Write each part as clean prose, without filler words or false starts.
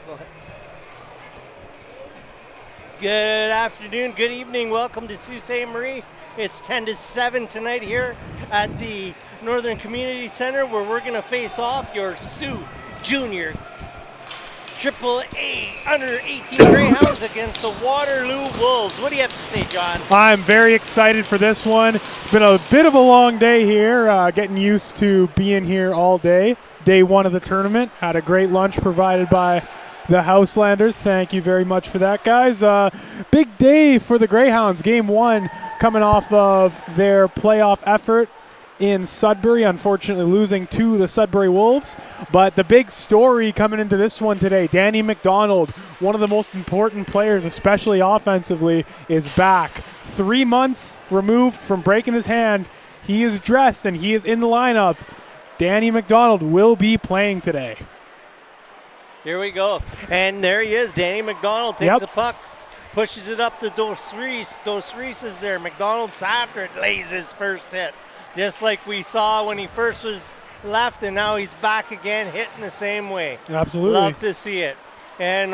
Go ahead. Good afternoon, good evening. Welcome to Sault Ste. Marie. It's 10 to 7 tonight here at the Northern Community Center, where we're going to face off your Sault Junior Aaa under 18 Greyhounds against the Waterloo Wolves. What do you have to say, John? I'm very excited for this one. It's been a bit of a long day here, getting used to being here all day. Day one of the tournament. Had a great lunch provided by the Houselanders. Thank you very much for that, guys. Big day for the Greyhounds. Game one coming off of their playoff effort in Sudbury, unfortunately losing to the Sudbury Wolves. But the big story coming into this one today, Danny McDonald, one of the most important players, especially offensively, is back. 3 months removed from breaking his hand. He is dressed and he is in the lineup. Danny McDonald will be playing today. Here we go. And there he is. Danny McDonald takes the pucks, pushes it up to Dos Reis. Dos Reis is there. McDonald's after it, lays his first hit. Just like we saw when he first was left, and now he's back again, hitting the same way. Absolutely. Love to see it. And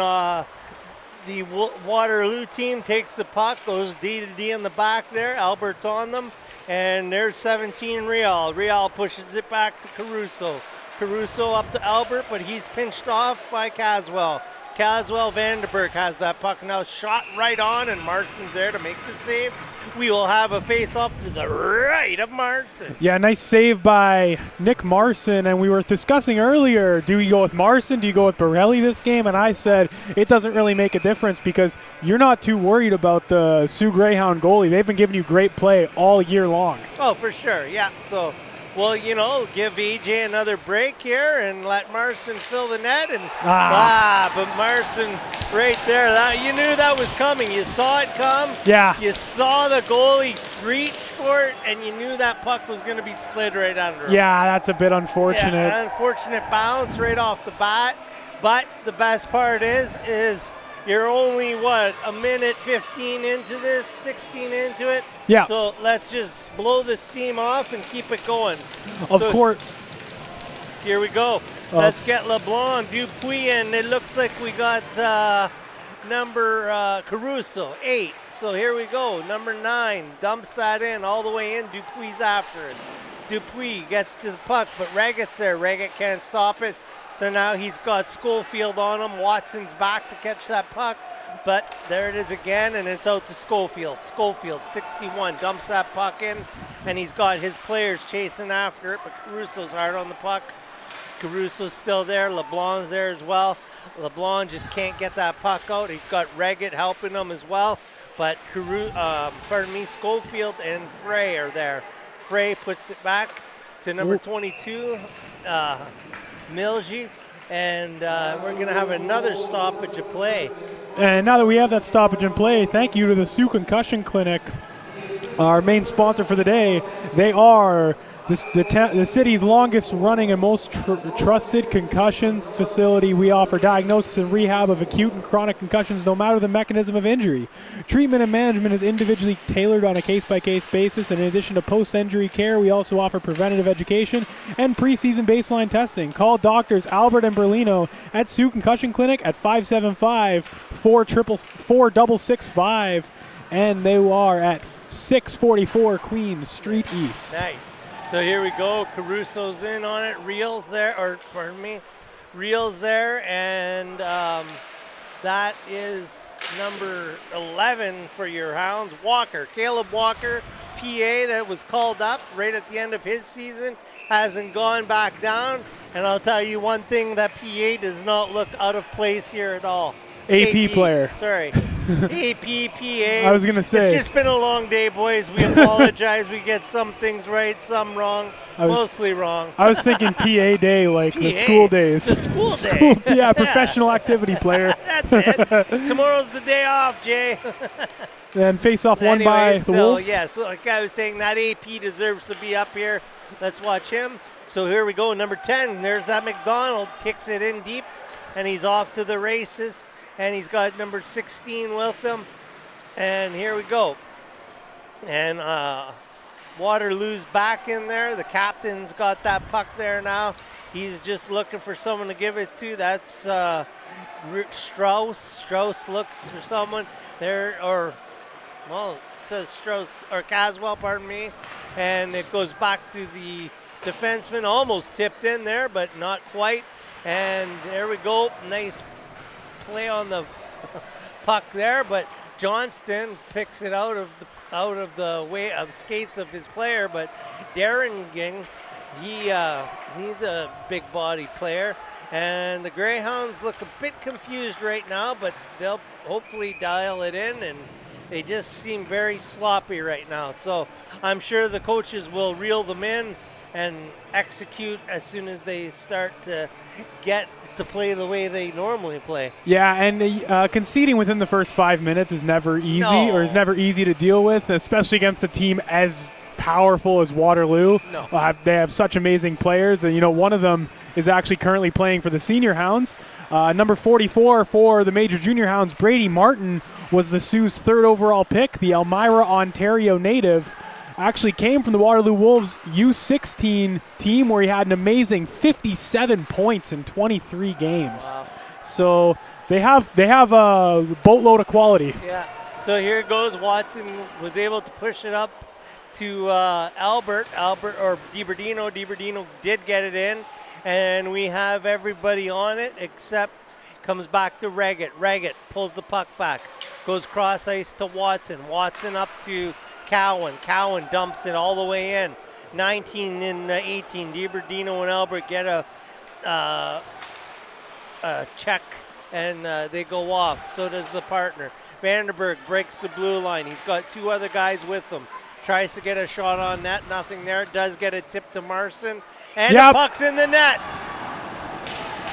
the Waterloo team takes the puck, goes D to D in the back there. Albert's on them. And there's 17 Real. Real pushes it back to Caruso. Caruso up to Albert, but he's pinched off by Caswell. Caswell Vandenberg has that puck now, shot right on, and Marston's there to make the save. We will have a face-off to the right of Marston. Yeah, nice save by Nick Marson, and we were discussing earlier, do you go with Marson, do you go with Borelli this game? And I said it doesn't really make a difference because you're not too worried about the Sioux Greyhound goalie. They've been giving you great play all year long. Oh, for sure, yeah. So, well, you know, give AJ another break here and let Marson fill the net. And but Marson right there, you knew that was coming. You saw it come. Yeah. You saw the goalie reach for it, and you knew that puck was going to be slid right under him. Yeah, that's a bit unfortunate. Yeah, an unfortunate bounce right off the bat. But the best part is you're only, a minute 15 into this, 16 into it. Yeah. So let's just blow the steam off and keep it going. Of course. Here we go. Let's get LeBlanc, Dupuis, and it looks like we got number Caruso, 8. So here we go. Number 9 dumps that in all the way in. Dupuis after it. Dupuis gets to the puck, but Reggett's there. Reggett can't stop it. So now he's got Schofield on him. Watson's back to catch that puck. But there it is again, and it's out to Schofield. Schofield, 61, dumps that puck in, and he's got his players chasing after it, but Caruso's hard on the puck. Caruso's still there. LeBlanc's there as well. LeBlanc just can't get that puck out. He's got Reggett helping him as well. But Schofield and Frey are there. Frey puts it back to number 22, Milgie, and we're going to have another stoppage of play. And now that we have that stoppage in play, thank you to the Sioux Concussion Clinic, our main sponsor for the day. They are the city's longest running and most trusted concussion facility. We offer diagnosis and rehab of acute and chronic concussions no matter the mechanism of injury. Treatment and management is individually tailored on a case-by-case basis, and in addition to post-injury care, we also offer preventative education and preseason baseline testing. Call doctors Albert and Berlino at Sioux Concussion Clinic at 575-4665, and they are at 644 Queen Street East. Nice. So here we go. Caruso's in on it. Reel's there, Reel's there, and that is number 11 for your Hounds. Walker, Caleb Walker, PA, that was called up right at the end of his season, hasn't gone back down. And I'll tell you one thing, that PA does not look out of place here at all. AP player. Sorry. AP, PA. I was going to say. It's just been a long day, boys. We apologize. We get some things right, some wrong, mostly wrong. I was thinking PA day, like the school days. The school day. Yeah, professional activity player. That's it. Tomorrow's the day off, Jay. And face off won by the Wolves. Yeah, so like I was saying, that AP deserves to be up here. Let's watch him. So here we go, number 10. There's that McDonald. Kicks it in deep, and he's off to the races. And he's got number 16 with him. And here we go. And Waterloo's back in there. The captain's got that puck there now. He's just looking for someone to give it to. That's Strauss. Strauss looks for someone there, or, well, it says Strauss, or Caswell, pardon me. And it goes back to the defenseman, almost tipped in there, but not quite. And there we go. Nice play on the puck there, but Johnston picks it out of the way of skates of his player. But Derringing, he's a big body player, and the Greyhounds look a bit confused right now, but they'll hopefully dial it in, and they just seem very sloppy right now. So I'm sure the coaches will reel them in and execute as soon as they start to get to play the way they normally play. Yeah, and conceding within the first 5 minutes is never easy, or is never easy to deal with, especially against a team as powerful as Waterloo. No. They have such amazing players, and one of them is actually currently playing for the Senior Hounds. Number 44 for the Major Junior Hounds, Brady Martin, was the Sioux's third overall pick. The Elmira, Ontario native actually came from the Waterloo Wolves U16 team, where he had an amazing 57 points in 23 games. Wow. So they have a boatload of quality. Yeah. So here it goes. Watson was able to push it up to Albert or DiBerdino. DiBerdino did get it in, and we have everybody on it except comes back to Reggett. Reggett pulls the puck back, goes cross ice to Watson. Watson up to Cowan. Cowan dumps it all the way in. 19 and 18. DiBerdino and Albert get a check, and they go off. So does the partner. Vanderberg breaks the blue line. He's got two other guys with him. Tries to get a shot on net. Nothing there. Does get a tip to Marson. And the puck's in the net.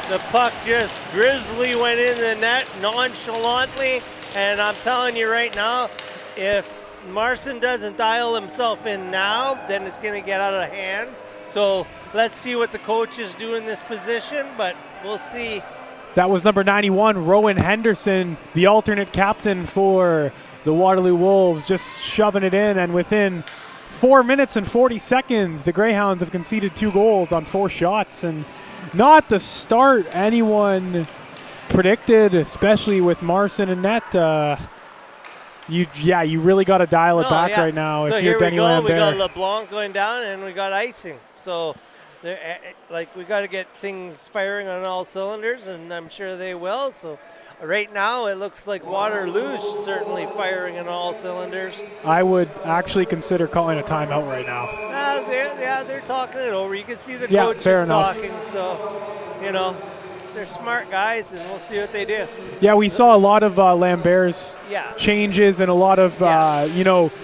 The puck just grizzly went in the net nonchalantly. And I'm telling you right now, if Marson doesn't dial himself in now, then it's going to get out of hand. So let's see what the coaches do in this position, but we'll see. That was number 91, Rowan Henderson, the alternate captain for the Waterloo Wolves, just shoving it in. And within 4 minutes and 40 seconds, the Greyhounds have conceded 2 goals on 4 shots. And not the start anyone predicted, especially with Marson and net. You really got to dial it back right now so if you're Benny Lambert. We got LeBlanc going down, and we got icing. So, we got to get things firing on all cylinders, and I'm sure they will. So, right now it looks like Waterloo's certainly firing on all cylinders. I would actually consider calling a timeout right now. They're talking it over. You can see the coaches talking. So, they're smart guys, and we'll see what they do. Yeah, we saw a lot of Lambert's changes and a lot of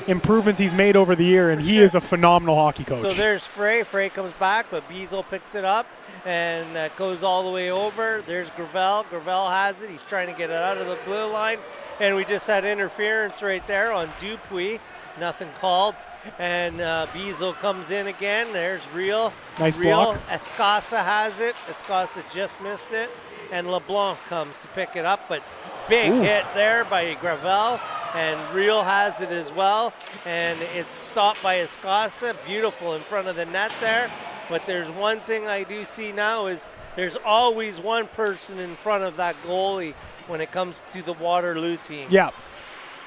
improvements he's made over the year, and he is a phenomenal hockey coach. So there's Frey. Frey comes back, but Beazle picks it up and goes all the way over. There's Gravel. Gravel has it. He's trying to get it out of the blue line, and we just had interference right there on Dupuis. Nothing called. And Beazle comes in again. There's Real. Nice block. Escasa has it. Escasa just missed it. And LeBlanc comes to pick it up. But big hit there by Gravel. And Real has it as well. And it's stopped by Escasa. Beautiful in front of the net there. But there's one thing I do see now is there's always one person in front of that goalie when it comes to the Waterloo team. Yeah.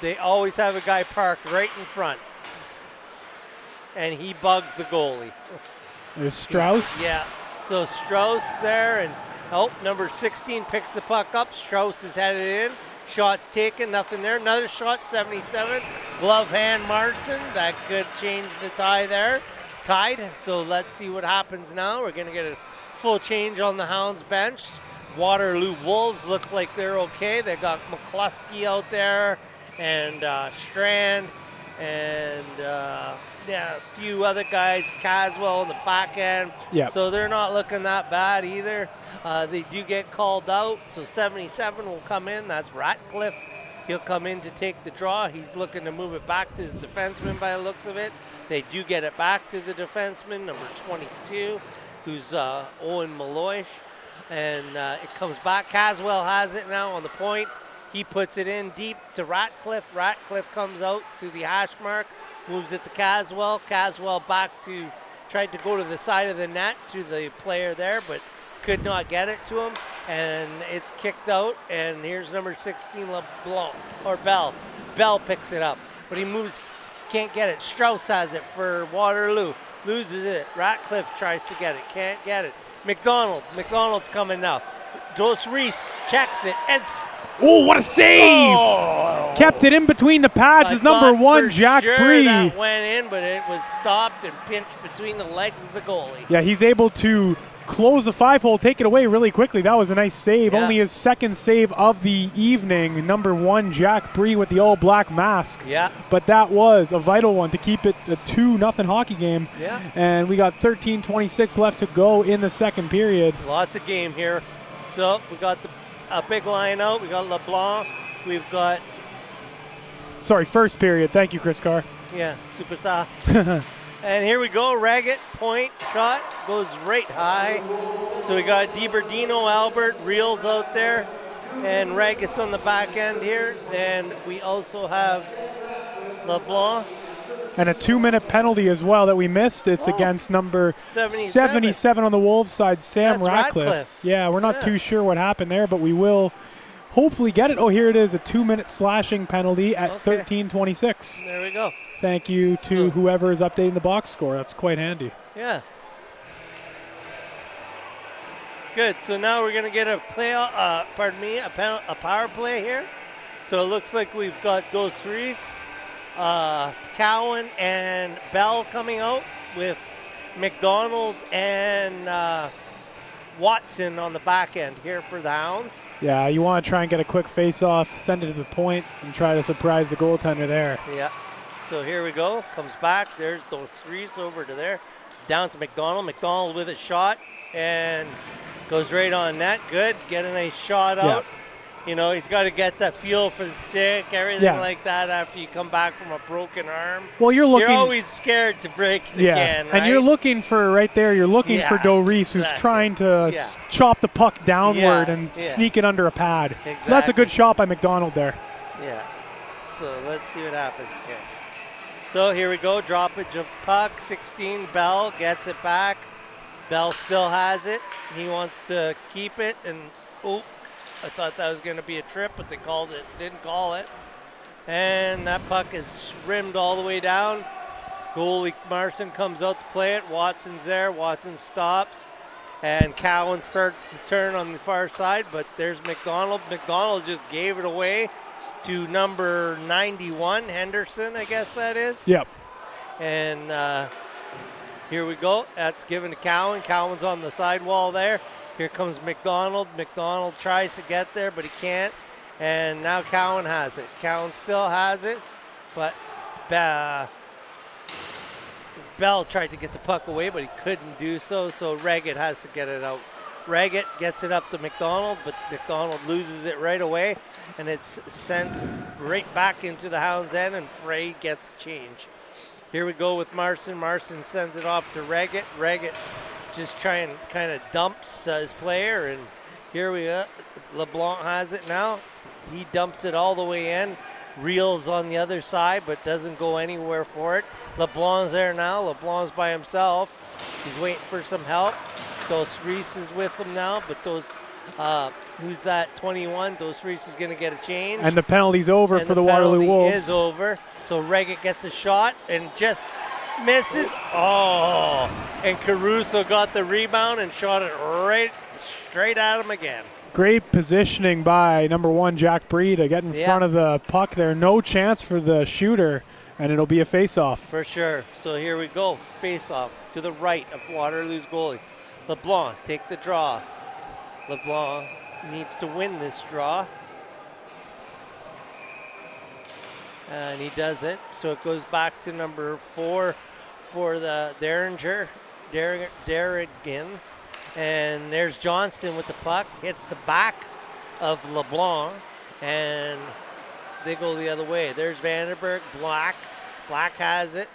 They always have a guy parked right in front. And he bugs the goalie. There's Strauss. Yeah. So Strauss there, and number 16 picks the puck up. Strauss is headed in. Shots taken, nothing there. Another shot, 77. Glove hand Marson. That could change the tie there. Tied. So let's see what happens now. We're going to get a full change on the Hounds bench. Waterloo Wolves look like they're okay. They got McCluskey out there and Strand and a few other guys, Caswell on the back end. Yep. So they're not looking that bad either. They do get called out, so 77 will come in. That's Ratcliffe. He'll come in to take the draw. He's looking to move it back to his defenseman by the looks of it. They do get it back to the defenseman, number 22, who's Owen Malloy. And it comes back. Caswell has it now on the point. He puts it in deep to Ratcliffe. Ratcliffe comes out to the hash mark, moves it to Caswell. Caswell back to tried to go to the side of the net to the player there, but could not get it to him, and it's kicked out, and here's number 16, LeBlanc, or Bell. Bell picks it up, but he moves, can't get it. Strauss has it for Waterloo, loses it. Ratcliffe tries to get it, can't get it. McDonald's coming now. Dos Reese checks it, and oh, what a save! Oh. Kept it in between the pads as number 1, Jack Bree. That went in, but it was stopped and pinched between the legs of the goalie. Yeah, he's able to close the 5-hole, take it away really quickly. That was a nice save. Yeah. Only his second save of the evening. Number 1, Jack Bree with the all-black mask. Yeah. But that was a vital one to keep it a 2-0 hockey game. Yeah. And we got 13:26 left to go in the second period. Lots of game here. So we got a big line out. We got LeBlanc. We've got... Sorry, first period. Thank you, Chris Carr. Yeah, superstar. And here we go, Raggett, point, shot, goes right high. So we got DiBerdino, Albert, Reels out there, and Raggett's on the back end here. And we also have LeBlanc. And a 2-minute penalty as well that we missed. It's against number 77 on the Wolves side, Sam Ratcliffe. Yeah, we're not too sure what happened there, but we will hopefully get it. Oh, here it is, a 2-minute slashing penalty at 13:26. There we go. Thank you to whoever is updating the box score. That's quite handy. Yeah. Good. So now we're going to get a power play here. So it looks like we've got Dos Reese, Cowan, and Bell coming out with McDonald and Watson on the back end here for the Hounds. Yeah, you want to try and get a quick face-off, send it to the point, and try to surprise the goaltender there. Yeah. So here we go. Comes back. There's Dos Reese over to there. Down to McDonald. McDonald with a shot and goes right on net. Good. Get a nice shot out. You know, he's got to get that feel for the stick, everything like that after you come back from a broken arm. Well, you're always scared to break it again, right? And you're looking for right there, you're looking for Dos Reese, who's trying to chop the puck downward and sneak it under a pad. Exactly. So that's a good shot by McDonald there. Yeah. So let's see what happens here. So here we go, droppage of puck, 16, Bell gets it back. Bell still has it. He wants to keep it, and I thought that was going to be a trip, but they didn't call it. And that puck is rimmed all the way down. Goalie Marson comes out to play it. Watson's there. Watson stops. And Cowan starts to turn on the far side, but there's McDonald. McDonald just gave it away to number 91, Henderson, I guess that is. Yep. And here we go. That's given to Cowan. Cowan's on the sidewall there. Here comes McDonald. McDonald tries to get there, but he can't. And now Cowan has it. Cowan still has it, but Bell tried to get the puck away, but he couldn't do so, so Raggett has to get it out. Raggett gets it up to McDonald, but McDonald loses it right away, and it's sent right back into the Hounds' end, and Frey gets change. Here we go with Marson. Marson sends it off to Raggett. Raggett just kind of dumps his player, and here we go. LeBlanc has it now. He dumps it all the way in. Reels on the other side, but doesn't go anywhere for it. LeBlanc's there now. LeBlanc's by himself. He's waiting for some help. Dos Reese is with him now, but who's that, 21? Dos Reese is going to get a change. And the penalty's over for the Waterloo Wolves. Is over. So Raggett gets a shot and just misses. Oh, and Caruso got the rebound and shot it right straight at him again. Great positioning by number 1, Jack Bree, to get in front of the puck there. No chance for the shooter, and it'll be a face-off. For sure. So here we go. Face-off to the right of Waterloo's goalie. LeBlanc, take the draw. LeBlanc needs to win this draw. And he doesn't. So it goes back to number 4 for the Derringer. And there's Johnston with the puck. Hits the back of LeBlanc. And they go the other way. There's Vandenberg. Black. Black has it.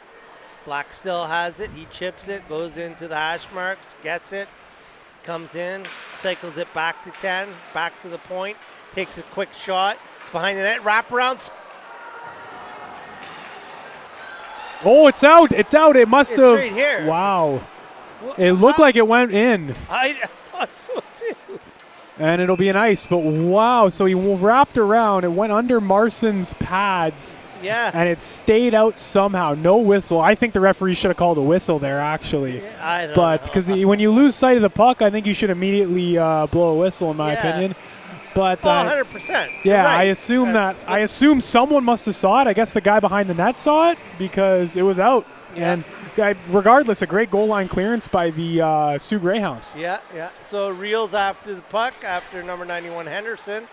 Black still has it. He chips it. Goes into the hash marks. Gets it. Comes in. Cycles it back to 10. Back to the point. Takes a quick shot. It's behind the net. Wraparound. Oh, it's out. It's out. It must It's have. right here. Wow. It looked like it went in. I thought so too. And it'll be an ice. But wow. So he wrapped around. It went under Marson's pads. Yeah. And it stayed out somehow. No whistle. I think the referee should have called a whistle there, actually. I don't But know. because when you lose sight of the puck, I think you should immediately blow a whistle, in my opinion. But 100%. yeah, Right. I assume someone must have saw it. I guess the guy behind the net saw it because it was out. Yeah. And regardless, a great goal line clearance by the Sioux Greyhounds. Yeah. So reels after the puck, after number 91 Henderson,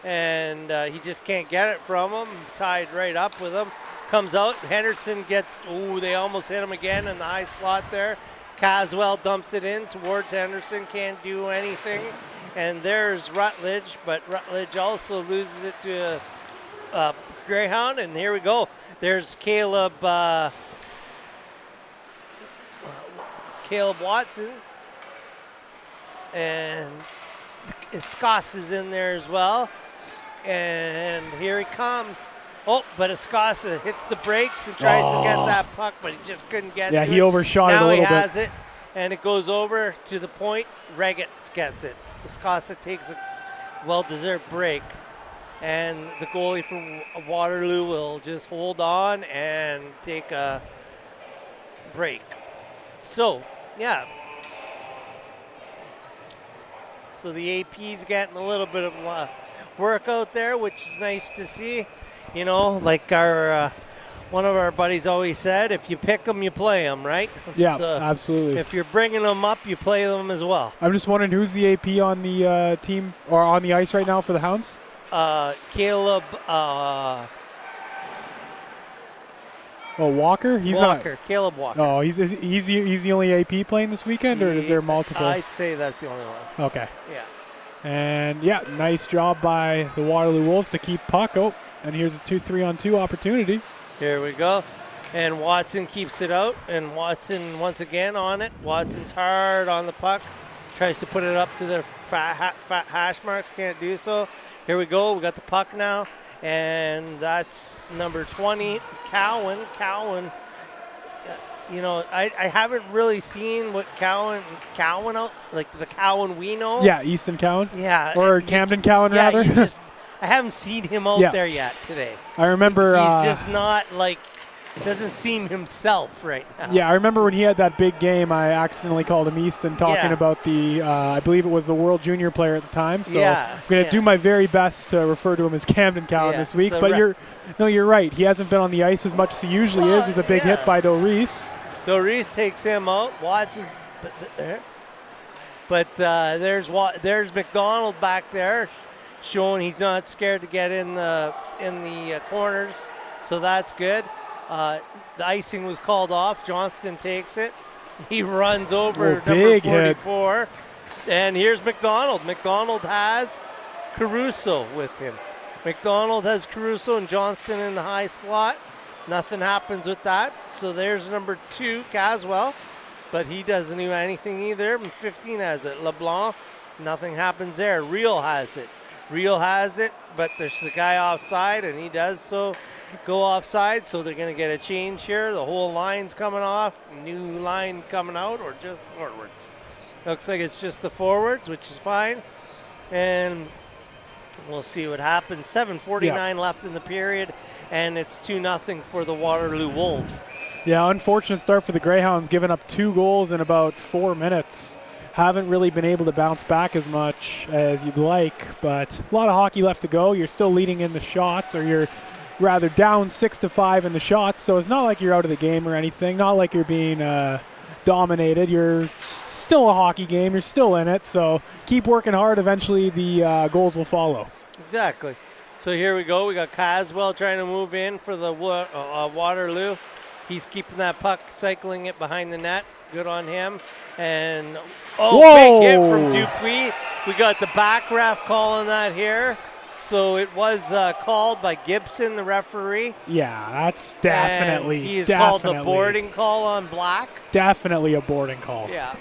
and he just can't get it from him. Tied right up with him. Comes out. Henderson gets. Ooh, they almost hit him again in the high slot there. Caswell dumps it in towards Henderson. Can't do anything. And there's Rutledge, but Rutledge also loses it to a Greyhound. And here we go. There's Caleb Watson. And Escos is in there as well. And here he comes. Oh, but Escasa hits the brakes and tries to get that puck, but he just couldn't get to it. Yeah, he overshot it a little bit. Now he has it, and it goes over to the point. Regetz gets it. Escasa takes a well-deserved break, and the goalie for Waterloo will just hold on and take a break. So, yeah. So the AP's getting a little bit of work out there, which is nice to see. You know, like our one of our buddies always said, if you pick them, you play them, right? Yeah, So absolutely. if you're bringing them up, you play them as well. I'm just wondering who's the AP on the team or on the ice right now for the Hounds? Caleb Walker? He's Walker. Caleb Walker. Oh, he's the only AP playing this weekend, or is there multiple? I'd say that's the only one. Okay. Yeah. And yeah, nice job by the Waterloo Wolves to keep puck. Oh, and here's a 2-3-on-2 opportunity. Here we go. And Watson keeps it out, and Watson once again on it. Watson's hard on the puck. Tries to put it up to the fat hash marks. Can't do so. Here we go. We got the puck now. And that's number 20, Cowan. You know, I haven't really seen what Cowan out, like the Cowan we know. Yeah, Easton Cowan. Yeah. Or Camden Cowan, rather. I haven't seen him out there yet today. I remember. He's just not like, doesn't seem himself right now. Yeah, I remember when he had that big game, I accidentally called him Easton talking about the, I believe it was the World Junior player at the time. So I'm going to do my very best to refer to him as Camden Cowan this week. So but you're right. He hasn't been on the ice as much as he usually is. There's a big hit by Doris. Doris takes him out. Watson there. But there's McDonald back there, showing he's not scared to get in the corners. So that's good. The icing was called off. Johnston takes it. He runs over number 44. Hit. And here's McDonald. McDonald has Caruso with him. McDonald has Caruso and Johnston in the high slot. Nothing happens with that. So there's number 2, Caswell. But he doesn't do anything either. 15 has it. LeBlanc, nothing happens there. Real has it. But there's the guy offside, and he does so. Go offside, so they're going to get a change here. The whole line's coming off, new line coming out, or just forwards. Looks like it's just the forwards, which is fine. And we'll see what happens. 7:49 left in the period, and it's 2-0 for the Waterloo Wolves. Yeah, unfortunate start for the Greyhounds, giving up 2 goals in about 4 minutes. Haven't really been able to bounce back as much as you'd like, but a lot of hockey left to go. You're still leading in the shots, or you're rather down 6-5 in the shots, so it's not like you're out of the game or anything, not like you're being dominated. You're still a hockey game, you're still in it, so keep working hard. Eventually the goals will follow. Exactly. So here we go. We got Caswell trying to move in for the Waterloo. He's keeping that puck, cycling it behind the net. Good on him. And big hit from Dupuis. We got the back ref calling that here. So it was called by Gibson, the referee. Yeah, that's definitely. And he's called the boarding call on Black. Definitely a boarding call. Yeah.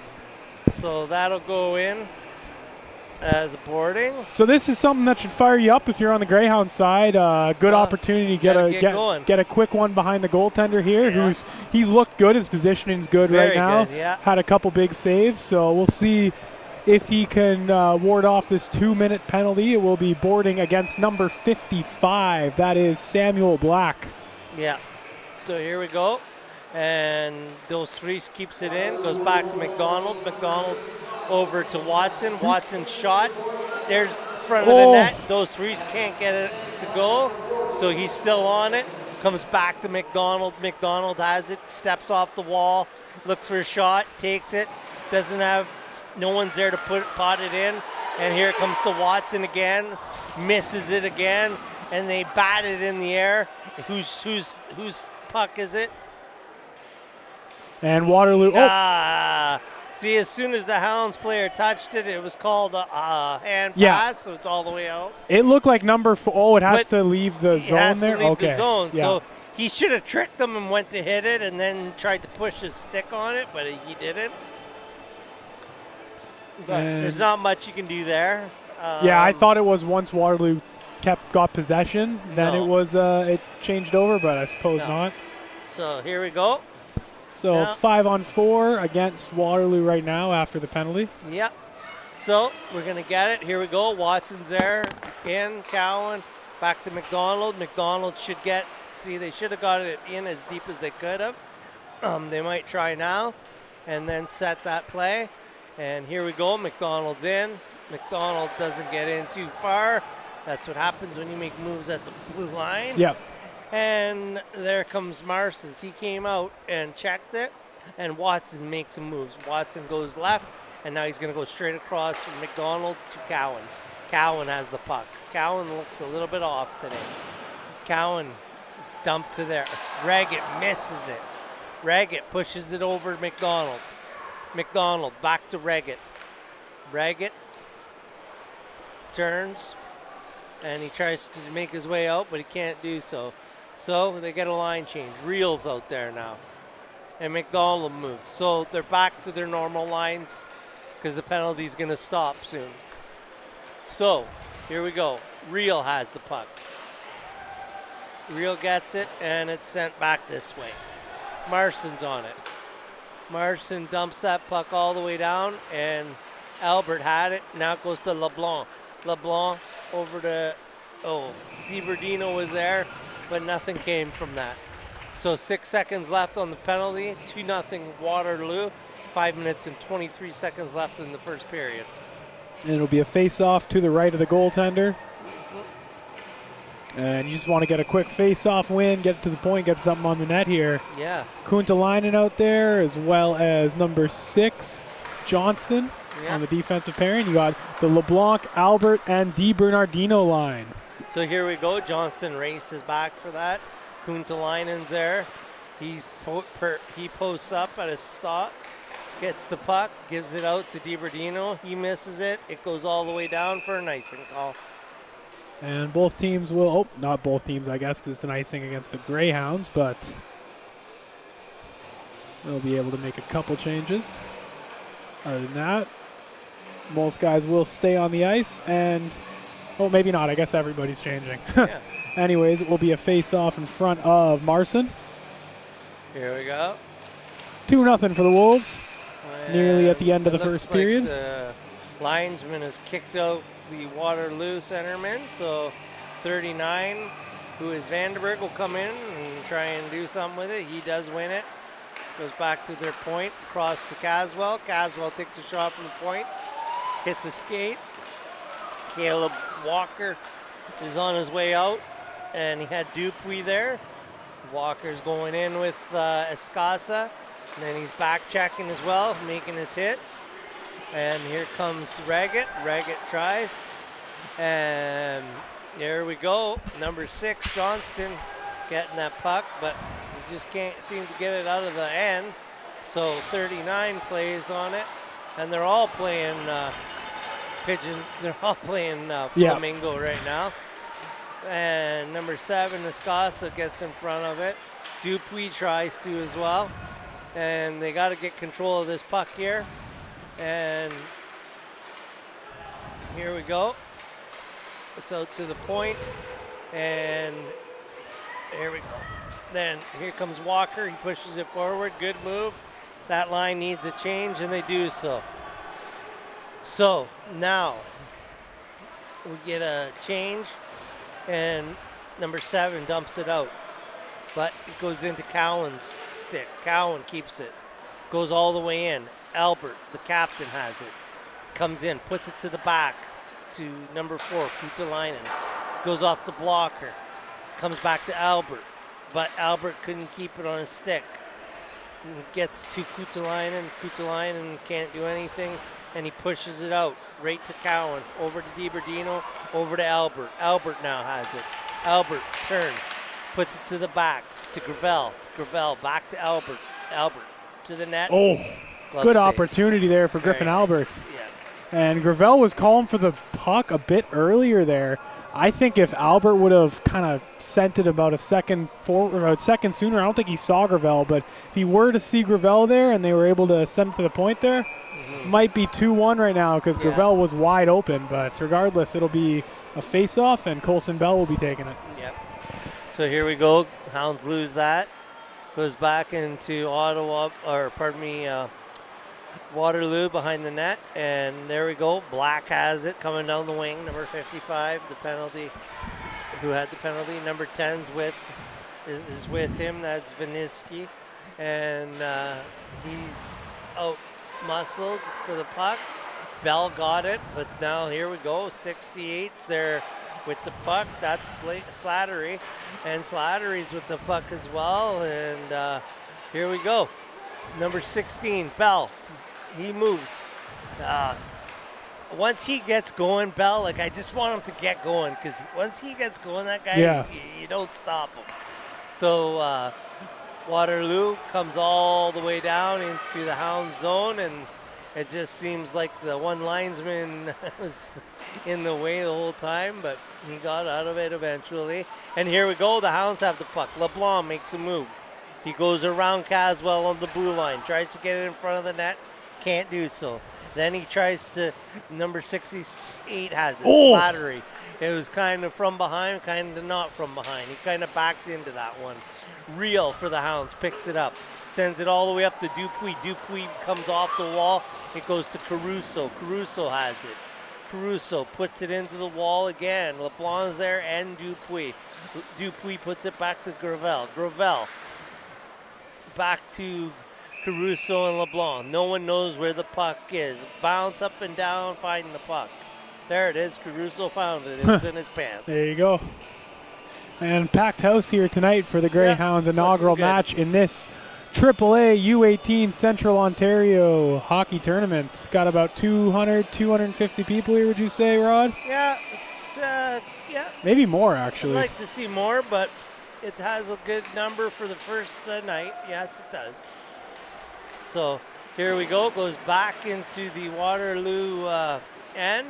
So that'll go in. as a boarding. So this is something that should fire you up if you're on the Greyhound side. Good opportunity to get a quick one behind the goaltender here, he's looked good. His positioning's good right now. Good, yeah. Had a couple big saves, so we'll see if he can ward off this 2-minute penalty. It will be boarding against number 55. That is Samuel Black. Yeah. So here we go. And Dos Reis keeps it in, goes back to McDonald. McDonald over to Watson. Watson shot. There's the front of the net. Dos Reis can't get it to go, so he's still on it. Comes back to McDonald. McDonald has it, steps off the wall, looks for a shot, takes it. Doesn't have, no one's there to pot it in. And here comes to Watson again, misses it again, and they bat it in the air. Whose puck is it? And Waterloo. See, as soon as the Hounds player touched it, it was called a hand pass, so it's all the way out. It looked like number 4. Oh, it has to leave the zone has there? To leave the zone. Yeah. So he should have tricked them and went to hit it and then tried to push his stick on it, but he didn't. But there's not much you can do there. I thought it was once Waterloo got possession, then it changed over, but I suppose not. So here we go. So 5-on-4 against Waterloo right now after the penalty. Yep. So we're going to get it. Here we go. Watson's there. In. Cowan. Back to McDonald. McDonald should get. See, they should have got it in as deep as they could have. They might try now and then set that play. And here we go. McDonald's in. McDonald doesn't get in too far. That's what happens when you make moves at the blue line. Yep. And there comes Marsons. He came out and checked it, and Watson makes some moves. Watson goes left, and now he's going to go straight across from McDonald to Cowan. Cowan has the puck. Cowan looks a little bit off today. Cowan, it's dumped to there. Raggett misses it. Raggett pushes it over to McDonald. McDonald back to Raggett. Raggett turns, and he tries to make his way out, but he can't do so. So they get a line change. Reel's out there now. And McDonald moves. So they're back to their normal lines because the penalty's going to stop soon. So here we go. Reel has the puck. Reel gets it, and it's sent back this way. Marson's on it. Marson dumps that puck all the way down, and Albert had it. Now it goes to LeBlanc. LeBlanc over to, DiBerdino was there, but nothing came from that. So 6 seconds left on the penalty, 2-0 Waterloo, 5 minutes and 23 seconds left in the first period. And it'll be a face-off to the right of the goaltender. And you just want to get a quick face-off win, get to the point, get something on the net here. Yeah. Kuntalainen out there, as well as number 6, Johnston on the defensive pairing. You got the LeBlanc, Albert, and DiBernardino line. So here we go. Johnston races back for that. Kuntalainen's there. He posts up at a stop, gets the puck, gives it out to DiBerdino. He misses it. It goes all the way down for an icing call. And both teams will, not both teams, I guess, because it's an icing against the Greyhounds, but they'll be able to make a couple changes. Other than that, most guys will stay on the ice, and, maybe not. I guess everybody's changing. Yeah. Anyways, it will be a face-off in front of Marson. Here we go. 2-0 for the Wolves, and nearly at the end of the first period. The linesman has kicked out the Waterloo centerman, so 39, who is Vandenberg, will come in and try and do something with it. He does win it. Goes back to their point, across to Caswell. Caswell takes a shot from the point, hits a skate. Caleb Walker is on his way out, and he had Dupuis there. Walker's going in with Escasa, and then he's back checking as well, making his hits. And here comes Raggett. Raggett tries. And there we go. Number 6, Johnston, getting that puck, but he just can't seem to get it out of the end. So 39 plays on it. And they're all playing pigeon. They're all playing flamingo right now. And number 7, Escasa, gets in front of it. Dupuis tries to as well. And they got to get control of this puck here. And here we go. It's out to the point, and here we go. Then here comes Walker. He pushes it forward. Good move. That line needs a change, and they do so. So now we get a change, and number 7 dumps it out. But it goes into Cowan's stick. Cowan keeps it. Goes all the way in. Albert, the captain, has it. Comes in, puts it to the back to number 4, Kuutalainen. Goes off the blocker. Comes back to Albert. But Albert couldn't keep it on his stick. Gets to Kuutalainen. Kuutalainen can't do anything, and he pushes it out right to Cowan. Over to DiBerdino. Over to Albert. Albert now has it. Albert turns. Puts it to the back to Gravel. Gravel back to Albert. Albert to the net. Oh, Glove good save. opportunity there for Griffin Very Albert. nice. Yes. And Gravel was calling for the puck a bit earlier there. I think if Albert would have kind of sent it about a second sooner, I don't think he saw Gravel, but if he were to see Gravel there and they were able to send it to the point there, might be 2-1 right now because Gravel was wide open. But regardless, it'll be a face-off, and Colson Bell will be taking it. Yep. So here we go. Hounds lose that. Goes back into Waterloo behind the net, and there we go. Black has it coming down the wing. Number 55, the penalty. Who had the penalty? Number 10's is with him. That's Viniski, and he's out muscled for the puck. Bell got it, but now here we go. 68's there with the puck. That's Slattery, and Slattery's with the puck as well. And here we go. Number 16, Bell. He moves. Once he gets going, Bell, I just want him to get going, because once he gets going, that guy, you don't stop him. So Waterloo comes all the way down into the Hound zone, and it just seems like the one linesman was in the way the whole time, but he got out of it eventually. And here we go. The Hounds have the puck. LeBlanc makes a move. He goes around Caswell on the blue line, tries to get it in front of the net. Can't do so. Then he tries to, number 68 has it, Slattery. It was kind of from behind, kind of not from behind. He kind of backed into that one. Real for the Hounds, picks it up, sends it all the way up to Dupuis. Dupuis comes off the wall. It goes to Caruso. Caruso has it. Caruso puts it into the wall again. LeBlanc's there and Dupuis. Dupuis puts it back to Gravel. Gravel back to Caruso and LeBlanc. No one knows where the puck is. Bounce up and down, finding the puck. There it is. Caruso found it. It was in his pants. There you go. And packed house here tonight for the Greyhounds' inaugural match in this AAA U18 Central Ontario hockey tournament. Got about 200, 250 people here, would you say, Rod? Yeah, Maybe more, actually. I'd like to see more, but it has a good number for the first night. Yes, it does. So here we go. Goes back into the Waterloo end.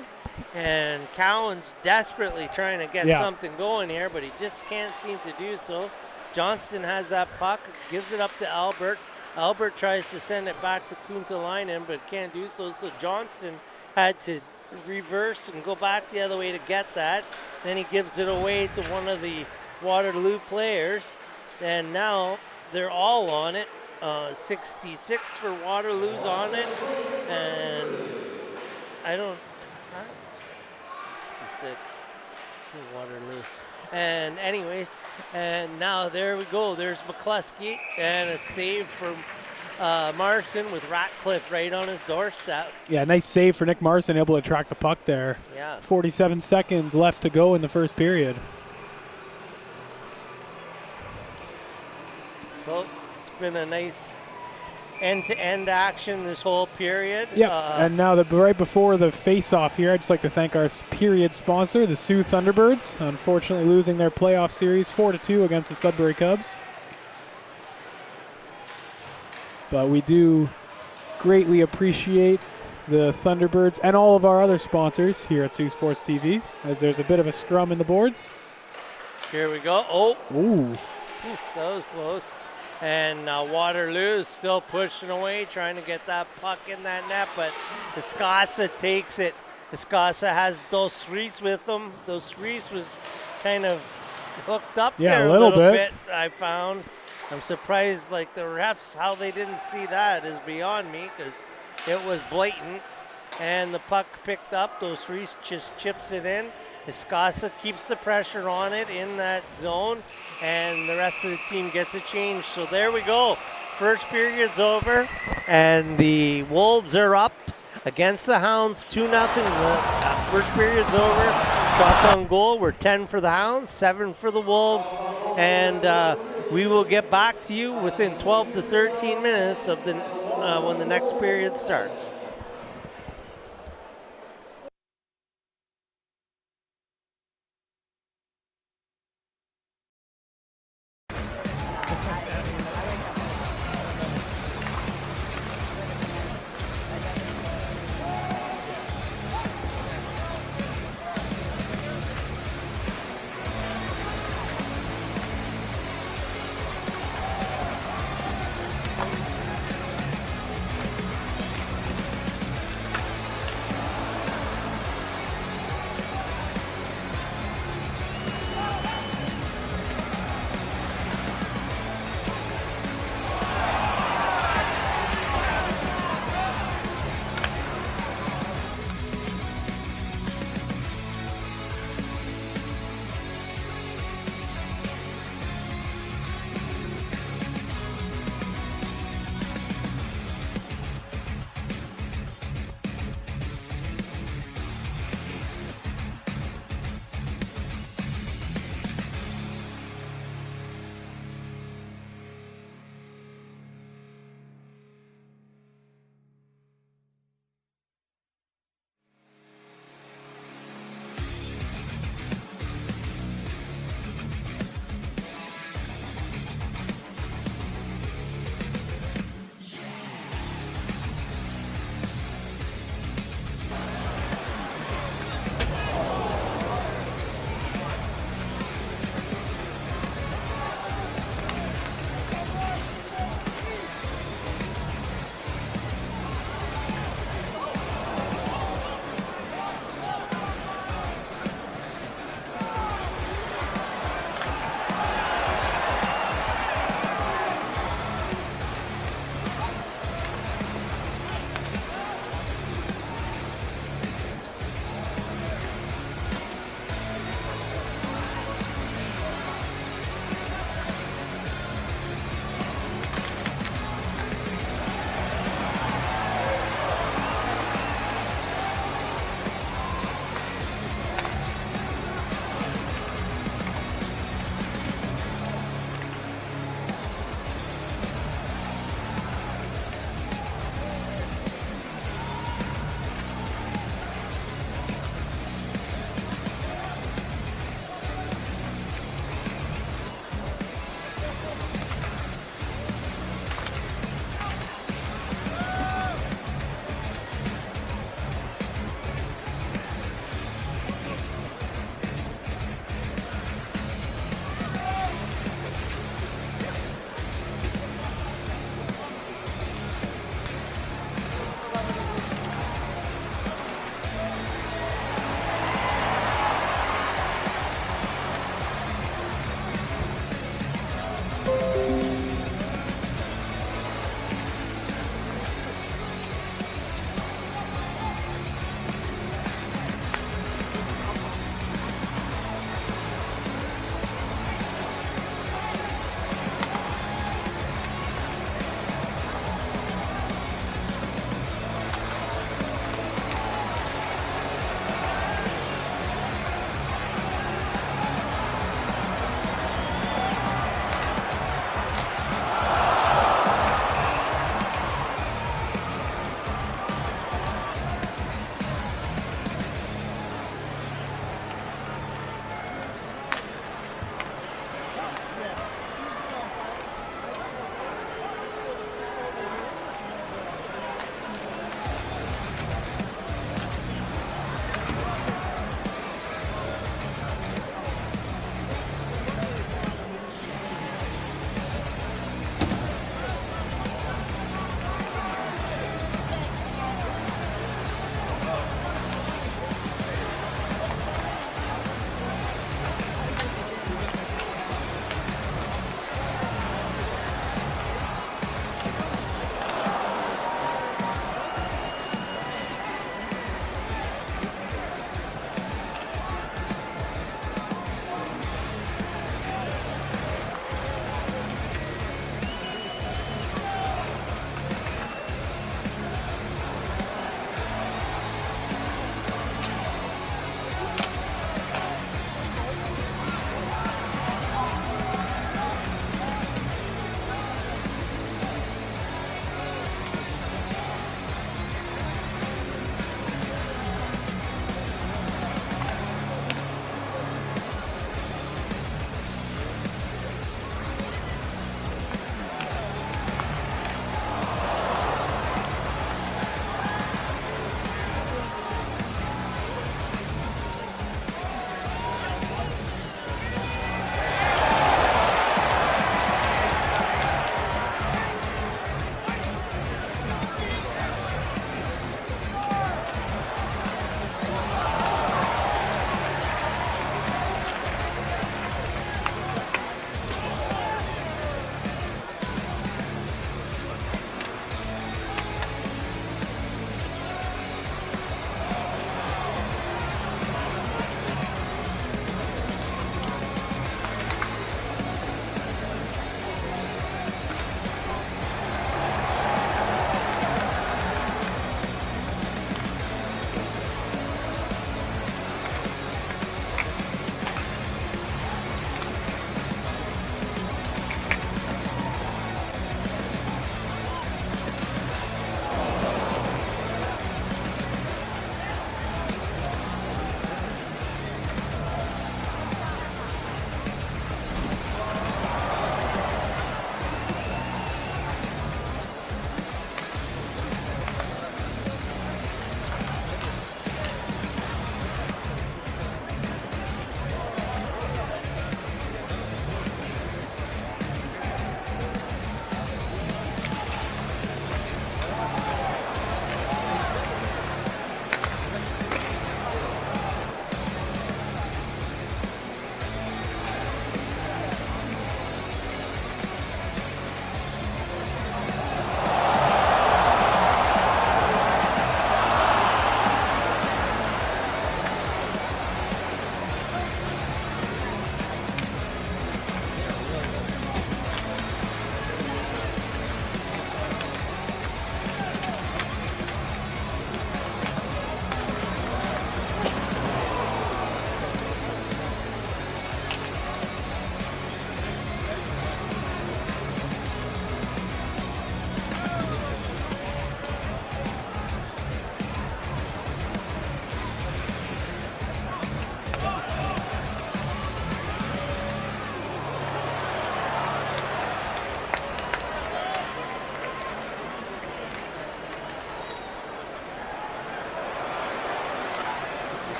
And Cowan's desperately trying to get something going here, but he just can't seem to do so. Johnston has that puck, gives it up to Albert. Albert tries to send it back to Kuutalainen, but can't do so. So Johnston had to reverse and go back the other way to get that. Then he gives it away to one of the Waterloo players, and now they're all on it. 66 for Waterloo's on it, and I don't. 66 for Waterloo. And anyways, and now there we go. There's McCluskey, and a save from Marson with Ratcliffe right on his doorstep. Yeah, nice save for Nick Marson, able to track the puck there. Yeah. 47 seconds left to go in the first period. So it's been a nice end-to-end action this whole period. Yeah, and now right before the face-off here, I'd just like to thank our period sponsor, the Sioux Thunderbirds, unfortunately losing their playoff series 4-2 against the Sudbury Cubs. But we do greatly appreciate the Thunderbirds and all of our other sponsors here at Sioux Sports TV, as there's a bit of a scrum in the boards. Here we go. Oh. Ooh. Oof, that was close. And Waterloo is still pushing away, trying to get that puck in that net, but Escasa takes it Escasa has Dos Reis with him. Dos Reis was kind of hooked up Yeah, there a little bit, bit. I found. I'm surprised, like the refs, how they didn't see that is beyond me, because it was blatant. And the puck picked up. Dos Reis just chips it in. Escasa keeps the pressure on it in that zone, and the rest of the team gets a change. So there we go. First period's over, and the Wolves are up against the Hounds 2-0. The first period's over. Shots on goal were 10 for the Hounds, 7 for the Wolves, and we will get back to you within 12 to 13 minutes of the when the next period starts.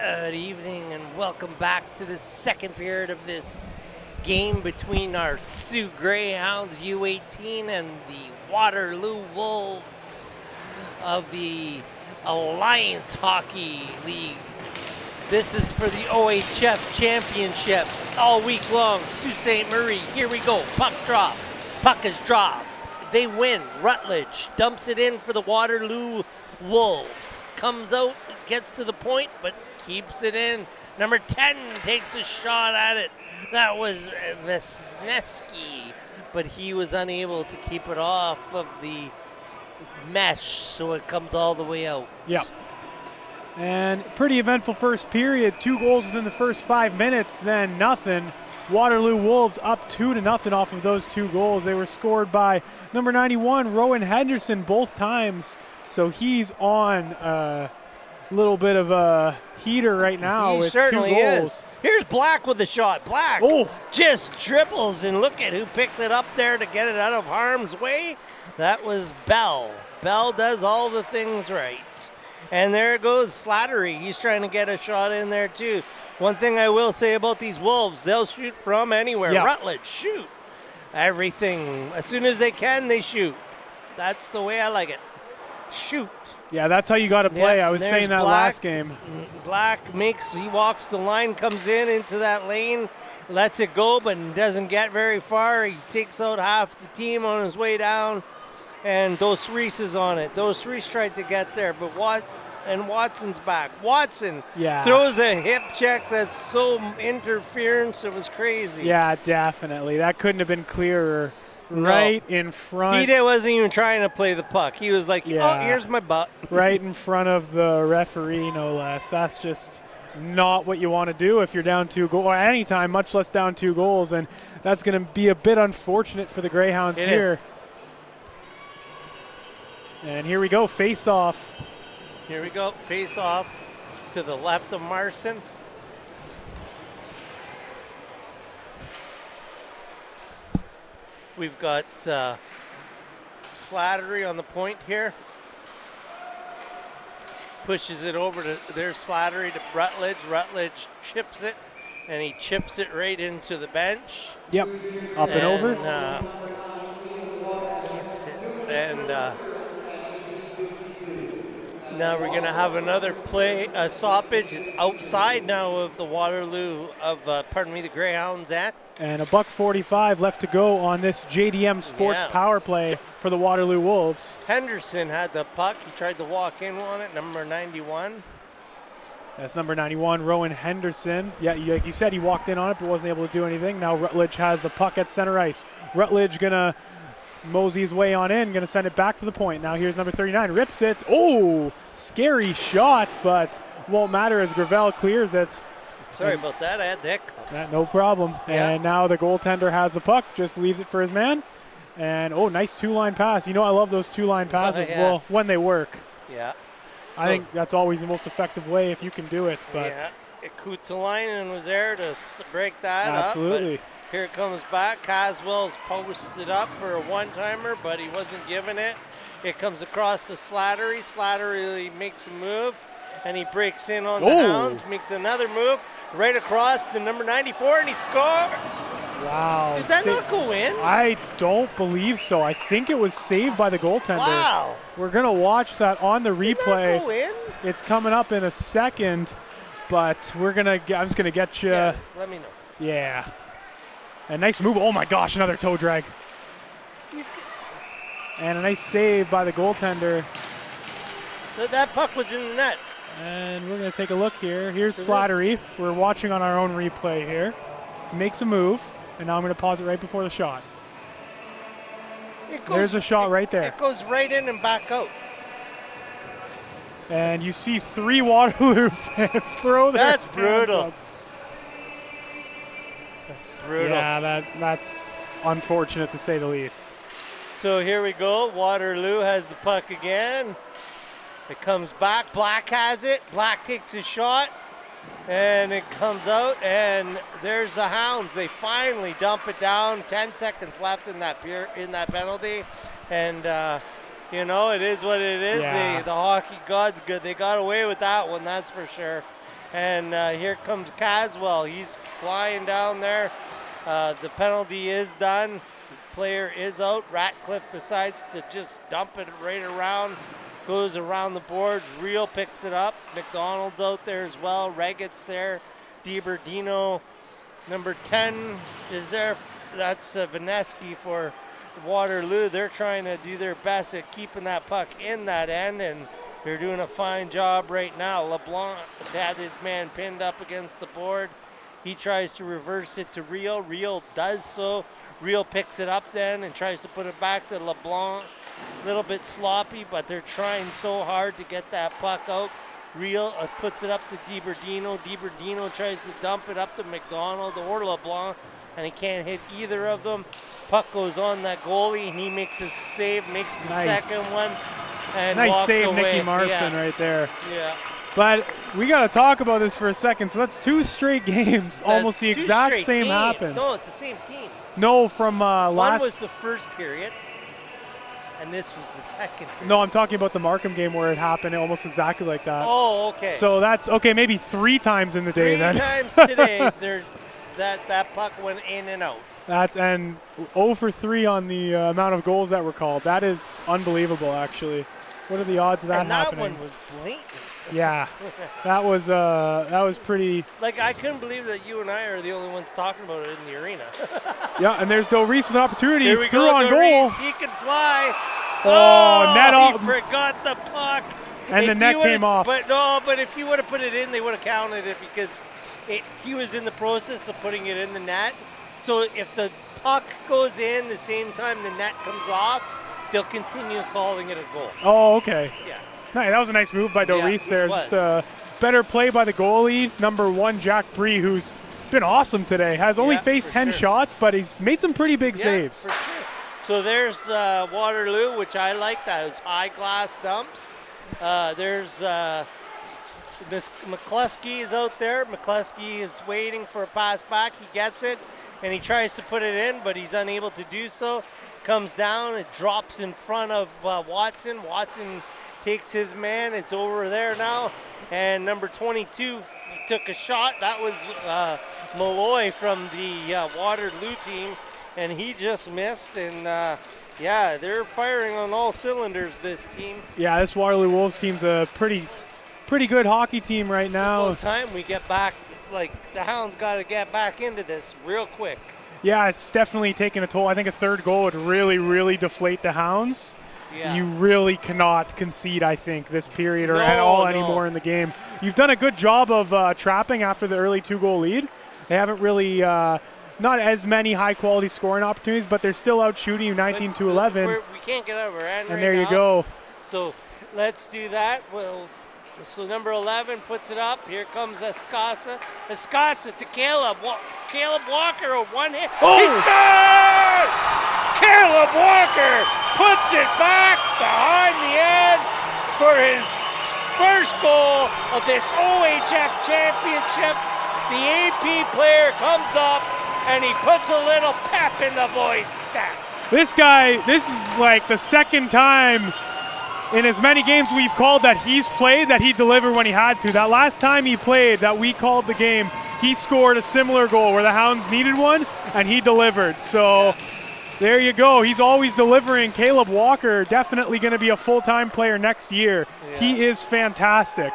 Good evening and welcome back to the second period of this game between our Sioux Greyhounds U18 and the Waterloo Wolves of the Alliance Hockey League. This is for the OHF Championship all week long. Sault Ste. Marie, here we go. Puck drop. Puck is dropped. They win. Rutledge dumps it in for the Waterloo Wolves. Comes out, gets to the point, but keeps it in. Number 10 takes a shot at it. That was Vesneski, but he was unable to keep it off of the mesh, so it comes all the way out. Yeah. And pretty eventful first period. 2 goals within the first 5 minutes, then nothing. Waterloo Wolves up 2-0 off of those 2 goals. They were scored by number 91, Rowan Henderson, both times. So he's on a little bit of a heater right now with 2 certainly goals. Is. Here's Black with the shot. Black just dribbles, and look at who picked it up there to get it out of harm's way. That was Bell. Bell does all the things right. And there goes Slattery. He's trying to get a shot in there too. One thing I will say about these Wolves, they'll shoot from anywhere. Yeah. Rutledge, shoot. Everything. As soon as they can, they shoot. That's the way I like it. Shoot. Yeah, that's how you got to play. Yeah, I was saying that last game. Black he walks the line, comes into that lane, lets it go, but doesn't get very far. He takes out half the team on his way down, and Dos Reese is on it. Dos Reese tried to get there, but Watson's back. Watson throws a hip check that's so interference, it was crazy. Yeah, definitely. That couldn't have been clearer. Right in front. He wasn't even trying to play the puck. He was like, oh, here's my butt. Right in front of the referee, no less. That's just not what you want to do if you're down 2 goals, or any time, much less down 2 goals. And that's going to be a bit unfortunate for the Greyhounds here. And here we go, face off. Here we go, face off to the left of Marson. We've got Slattery on the point here. Pushes it over to, there's Slattery to Rutledge. Rutledge chips it, and he chips it right into the bench. Yep, up and over. Now we're going to have another play, stoppage. It's outside now of the Waterloo, the Greyhounds at. And $1:45 left to go on this JDM Sports power play for the Waterloo Wolves. Henderson had the puck. He tried to walk in on it, number 91. That's number 91, Rowan Henderson. Yeah, like you said, he walked in on it but wasn't able to do anything. Now Rutledge has the puck at center ice. Rutledge going to mosey his way on in, going to send it back to the point. Now here's number 39, rips it. Oh, scary shot, but won't matter as Gravel clears it. Sorry about that, I had the hiccups. No problem. Yeah. And now the goaltender has the puck, just leaves it for his man. And, nice 2-line pass. You know I love those 2-line passes, well, when they work. Yeah. I think that's always the most effective way if you can do it. But yeah, Kutalainen was there to break that absolutely. up. Absolutely. Here it comes back. Caswell's posted up for a one-timer, but he wasn't giving it. It comes across to Slattery. Slattery makes a move, and he breaks in on the Hounds, makes another move right across to number 94, and he scored. Wow. Did that not go in? I don't believe so. I think it was saved by the goaltender. Wow. We're going to watch that on the replay. Did that go in? It's coming up in a second, but I'm just going to get you. Yeah, let me know. Yeah. A nice move. Oh, my gosh, another toe drag. And a nice save by the goaltender. That puck was in the net. And we're going to take a look here. Here's Slattery. We're watching on our own replay here. He makes a move, and now I'm going to pause it right before the shot. There's a shot right there. It goes right in and back out. And you see 3 Waterloo fans throw their That's brutal. up. That's brutal. Yeah, that's unfortunate to say the least. So here we go. Waterloo has the puck again. It comes back. Black has it. Black takes his shot. And it comes out, and there's the Hounds. They finally dump it down. 10 seconds left in that penalty. And, it is what it is. Yeah. The hockey gods, good. They got away with that one, that's for sure. And here comes Caswell. He's flying down there. The penalty is done. The player is out. Ratcliffe decides to just dump it right around. Goes around the boards. Real picks it up. McDonald's out there as well. Reggett's there. DiBerdino. Number 10 is there. That's Vineski for Waterloo. They're trying to do their best at keeping that puck in that end, and they're doing a fine job right now. LeBlanc had his man pinned up against the board. He tries to reverse it to Real. Real does so. Real picks it up then and tries to put it back to LeBlanc. A little bit sloppy, but they're trying so hard to get that puck out. Real puts it up to DiBerdino. DiBerdino tries to dump it up to McDonald or LeBlanc, and he can't hit either of them. Puck goes on that goalie, and he makes his save, makes the second one, and nice walks save, away. Mickey Marson right there. Yeah. But we got to talk about this for a second. So that's 2 straight games. That's almost the exact same happened. No, it's the same team. No, from One last. was the first period, and this was the second period. No, I'm talking about the Markham game where it happened almost exactly like that. Oh, okay. So that's okay. Maybe 3 times in the day then. 3 times today, that puck went in and out. That's and 0 for 3 on the amount of goals that were called. That is unbelievable, actually. What are the odds of that happening? And that one was blatant. Yeah, that was pretty. Like, I couldn't believe that you and I are the only ones talking about it in the arena. Yeah, and there's Doris with an opportunity. Here we threw go, on Doris. goal. He can fly. Oh, net he off. forgot the puck. And the net came off. But if you would have put it in, they would have counted it because he was in the process of putting it in the net. So if the puck goes in the same time the net comes off, they'll continue calling it a goal. Oh, okay. Yeah. Nice. That was a nice move by Doris there. Was. Just better play by the goalie, number 1, Jack Bree, who's been awesome today. Has only faced 10 shots, but he's made some pretty big saves. For sure. So there's Waterloo, which I like. That is high glass dumps. There's Miss McCluskey is out there. McCluskey is waiting for a pass back. He gets it, and he tries to put it in, but he's unable to do so. Comes down, it drops in front of Watson. Watson takes his man. It's over there now. And number 22 took a shot. That was Malloy from the Waterloo team, and he just missed. And yeah, they're firing on all cylinders, this team. Yeah, this Waterloo Wolves team's a pretty good hockey team right now. Well, time we get back, like the Hounds got to get back into this real quick. Yeah, it's definitely taken a toll. I think a third goal would really, really deflate the Hounds. Yeah. You really cannot concede, I think, this period or at all anymore in the game. You've done a good job of trapping after the early 2-goal lead. They haven't really, not as many high-quality scoring opportunities, but they're still out shooting you 19-11. We can't get out of our end and right there now. you go. So let's do that. So number 11 puts it up. Here comes Escasa. Escasa to Caleb. Caleb Walker, a one-hit. Oh! He scores! Caleb Walker puts it back behind the end for his first goal of this OHF Championships. The AP player comes up and he puts a little pep in the boys' step. This guy, this is like the second time in as many games we've called that he's played that he delivered when he had to. That last time he played that we called the game, he scored a similar goal where the Hounds needed one and he delivered. So there you go. He's always delivering. Caleb Walker, definitely going to be a full-time player next year. Yeah. He is fantastic.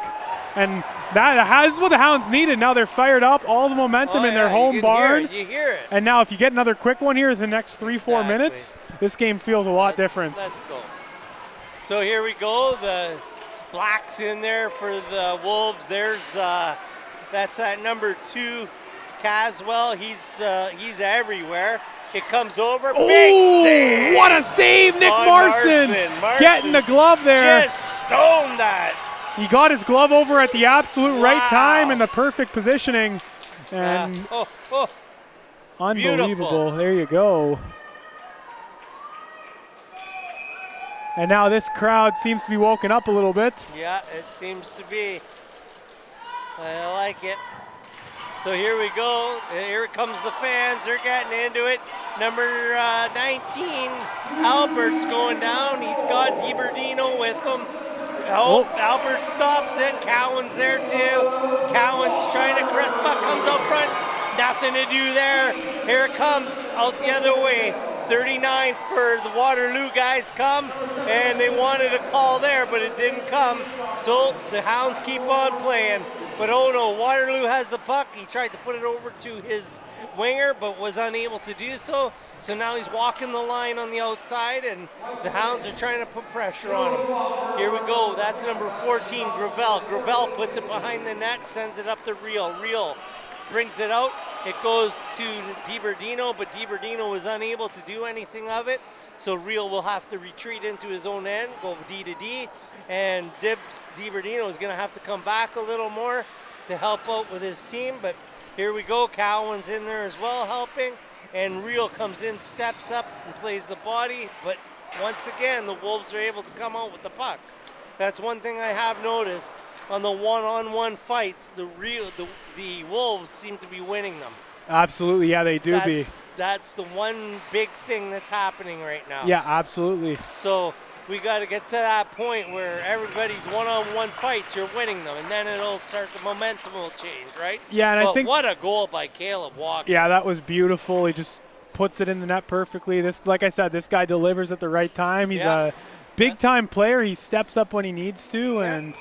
And that is what the Hounds needed. Now they're fired up, all the momentum in their home barn. You hear it. And now if you get another quick one here in the next 3-4 minutes, this game feels a lot different. Let's go. So here we go. The Black's in there for the Wolves. There's that's that number 2, Caswell. He's everywhere. It comes over. Big save. What a save, Nick Marson. Getting the glove there. Just stoned that. He got his glove over at the absolute right time in the perfect positioning. And unbelievable. Beautiful. There you go. And now this crowd seems to be woken up a little bit. Yeah, it seems to be. I like it. So here we go. Here comes the fans. They're getting into it. Number 19, Albert's going down. He's got DiBerdino with him. Albert stops it. Cowan's there too. Cowan's trying to crest puck, comes out front. Nothing to do there. Here it comes out the other way. 39 for the Waterloo guys come, and they wanted a call there, but it didn't come. So the Hounds keep on playing. But oh no, Waterloo has the puck. He tried to put it over to his winger, but was unable to do so. So now he's walking the line on the outside, and the Hounds are trying to put pressure on him. Here we go. That's number 14, Gravel. Gravel puts it behind the net, sends it up to Real. Real brings it out. It goes to DiBerdino, but DiBerdino was unable to do anything of it. So Real will have to retreat into his own end, go D to D, and DiBerdino is going to have to come back a little more to help out with his team. But here we go. Cowan's in there as well helping. And Real comes in, steps up, and plays the body. But once again, the Wolves are able to come out with the puck. That's one thing I have noticed on the one-on-one fights. The Wolves seem to be winning them. Absolutely, yeah, they do. That's the one big thing that's happening right now. Yeah, absolutely. So we got to get to that point where everybody's one-on-one fights, you're winning them, and then it'll start, the momentum will change, right? Yeah, and but I think what a goal by Caleb Walker. Yeah, that was beautiful. He just puts it in the net perfectly. This, like I said, this guy delivers at the right time. He's a big-time player. He steps up when he needs to, and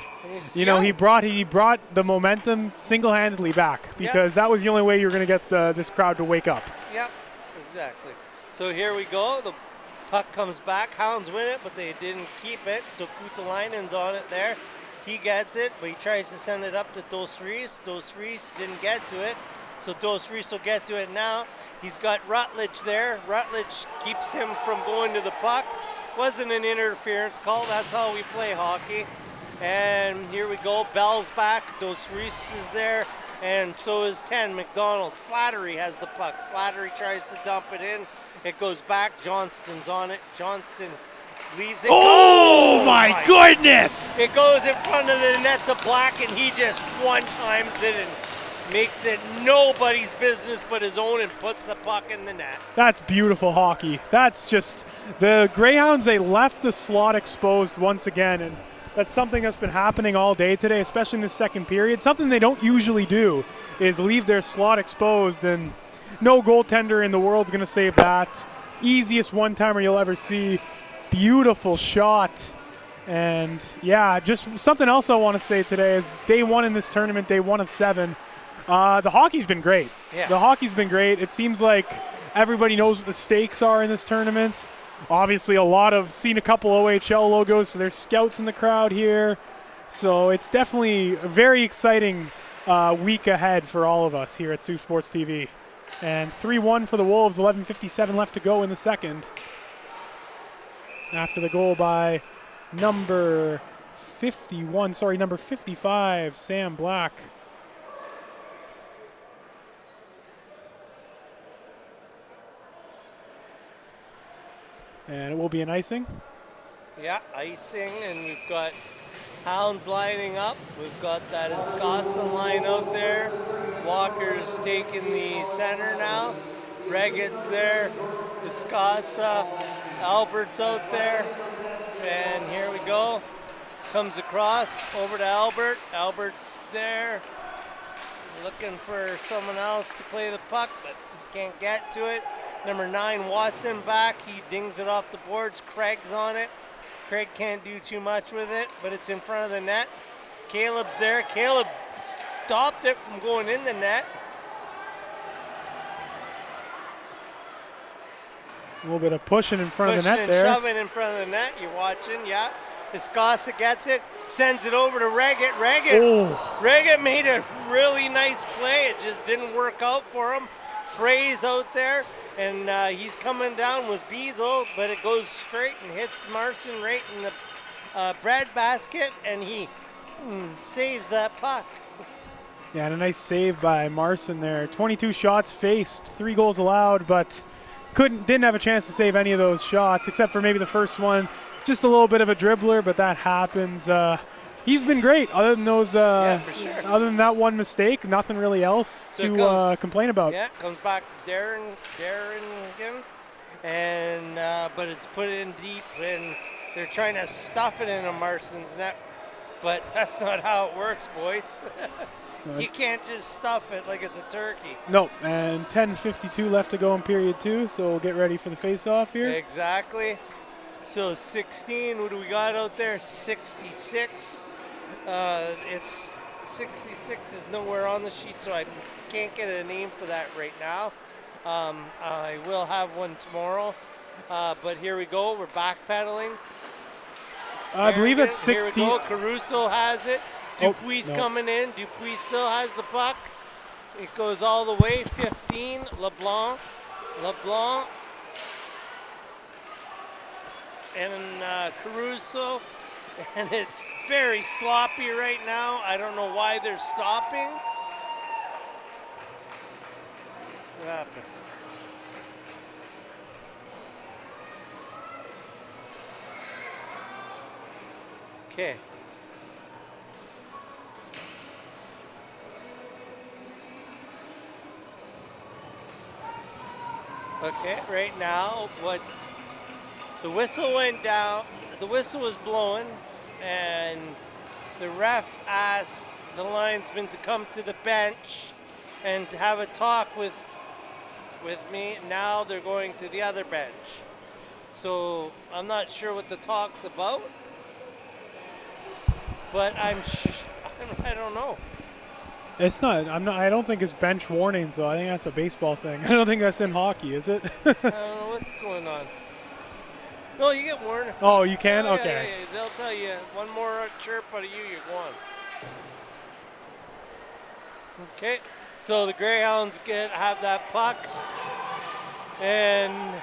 you know, he brought the momentum single-handedly back, because that was the only way you were going to get this crowd to wake up. Yep, exactly. So here we go. The puck comes back. Hounds win it, but they didn't keep it. So Kutalainen's on it there. He gets it, but he tries to send it up to Dos Reis. Dos Reis didn't get to it, so Dos Reis will get to it now. He's got Rutledge there. Rutledge keeps him from going to the puck. Wasn't an interference call. That's how we play hockey. And here we go. Bell's back. Dos Reis is there, and so is 10, McDonald. Slattery has the puck. Slattery tries to dump it in. It goes back. Johnston's on it. Johnston leaves it. Oh my goodness! It goes in front of the net to Black, and he just one-times it and makes it nobody's business but his own and puts the puck in the net. That's beautiful hockey. That's just, the Greyhounds, they left the slot exposed once again, and that's something that's been happening all day today, especially in the second period. Something they don't usually do is leave their slot exposed, and no goaltender in the world is going to save that. Easiest one-timer you'll ever see. Beautiful shot. And yeah, just something else I want to say today is day one in this tournament, day 1 of 7. The hockey's been great. Yeah. The hockey's been great. It seems like everybody knows what the stakes are in this tournament. Obviously, seen a couple OHL logos, so there's scouts in the crowd here. So it's definitely a very exciting week ahead for all of us here at Sioux Sports TV. And 3-1 for the Wolves, 11:57 left to go in the second. After the goal by number 55, Sam Black. And it will be an icing. Yeah, icing, and we've got Hounds lining up. We've got that Wisconsin line out there. Walker's taking the center now. Reget's there. Wisconsin. Albert's out there. And here we go. Comes across over to Albert. Albert's there. Looking for someone else to play the puck, but can't get to it. Number 9, Watson back. He dings it off the boards. Craig's on it. Craig can't do too much with it, but it's in front of the net. Caleb's there. Caleb stopped it from going in the net. A little bit of pushing in front of the net and there. Shoving in front of the net. You're watching, yeah. Escasa gets it, sends it over to Reget. Reget made a really nice play. It just didn't work out for him. Frey's out there, and he's coming down with Beazle, but it goes straight and hits Marson right in the bread basket, and he saves that puck. Yeah, and a nice save by Marson there. 22 shots faced, 3 goals allowed, but didn't have a chance to save any of those shots, except for maybe the first one. Just a little bit of a dribbler, but that happens. He's been great. Other than those, for sure. Other than that one mistake, nothing really else to complain about. Yeah, comes back Darren again, and but it's put in deep, and they're trying to stuff it into Marston's net. but that's not how it works, boys. You can't just stuff it like it's a turkey. No, and 10:52 left to go in period 2, so we'll get ready for the face-off here. Exactly. So 16, what do we got out there? 66. It's 66 is nowhere on the sheet, so I can't get a name for that right now. I will have one tomorrow. But here we go. We're backpedaling. I believe it's 16. Here we go. Caruso has it. Dupuis coming in. Dupuis still has the puck. It goes all the way. 15. LeBlanc. And Caruso. And it's very sloppy right now. I don't know why they're stopping. What happened? Okay. Okay, right now, the whistle went down, the whistle was blowing, and the ref asked the linesman to come to the bench and to have a talk with me. Now they're going to the other bench. So I'm not sure what the talk's about, but I don't know. It's not. I don't think it's bench warnings though. I think that's a baseball thing. I don't think that's in hockey, is it? I don't know what's going on. No, you get warned. Oh, you can? Oh, okay. Yeah. They'll tell you one more chirp out of you, you're gone. Okay, so the Greyhounds have that puck, and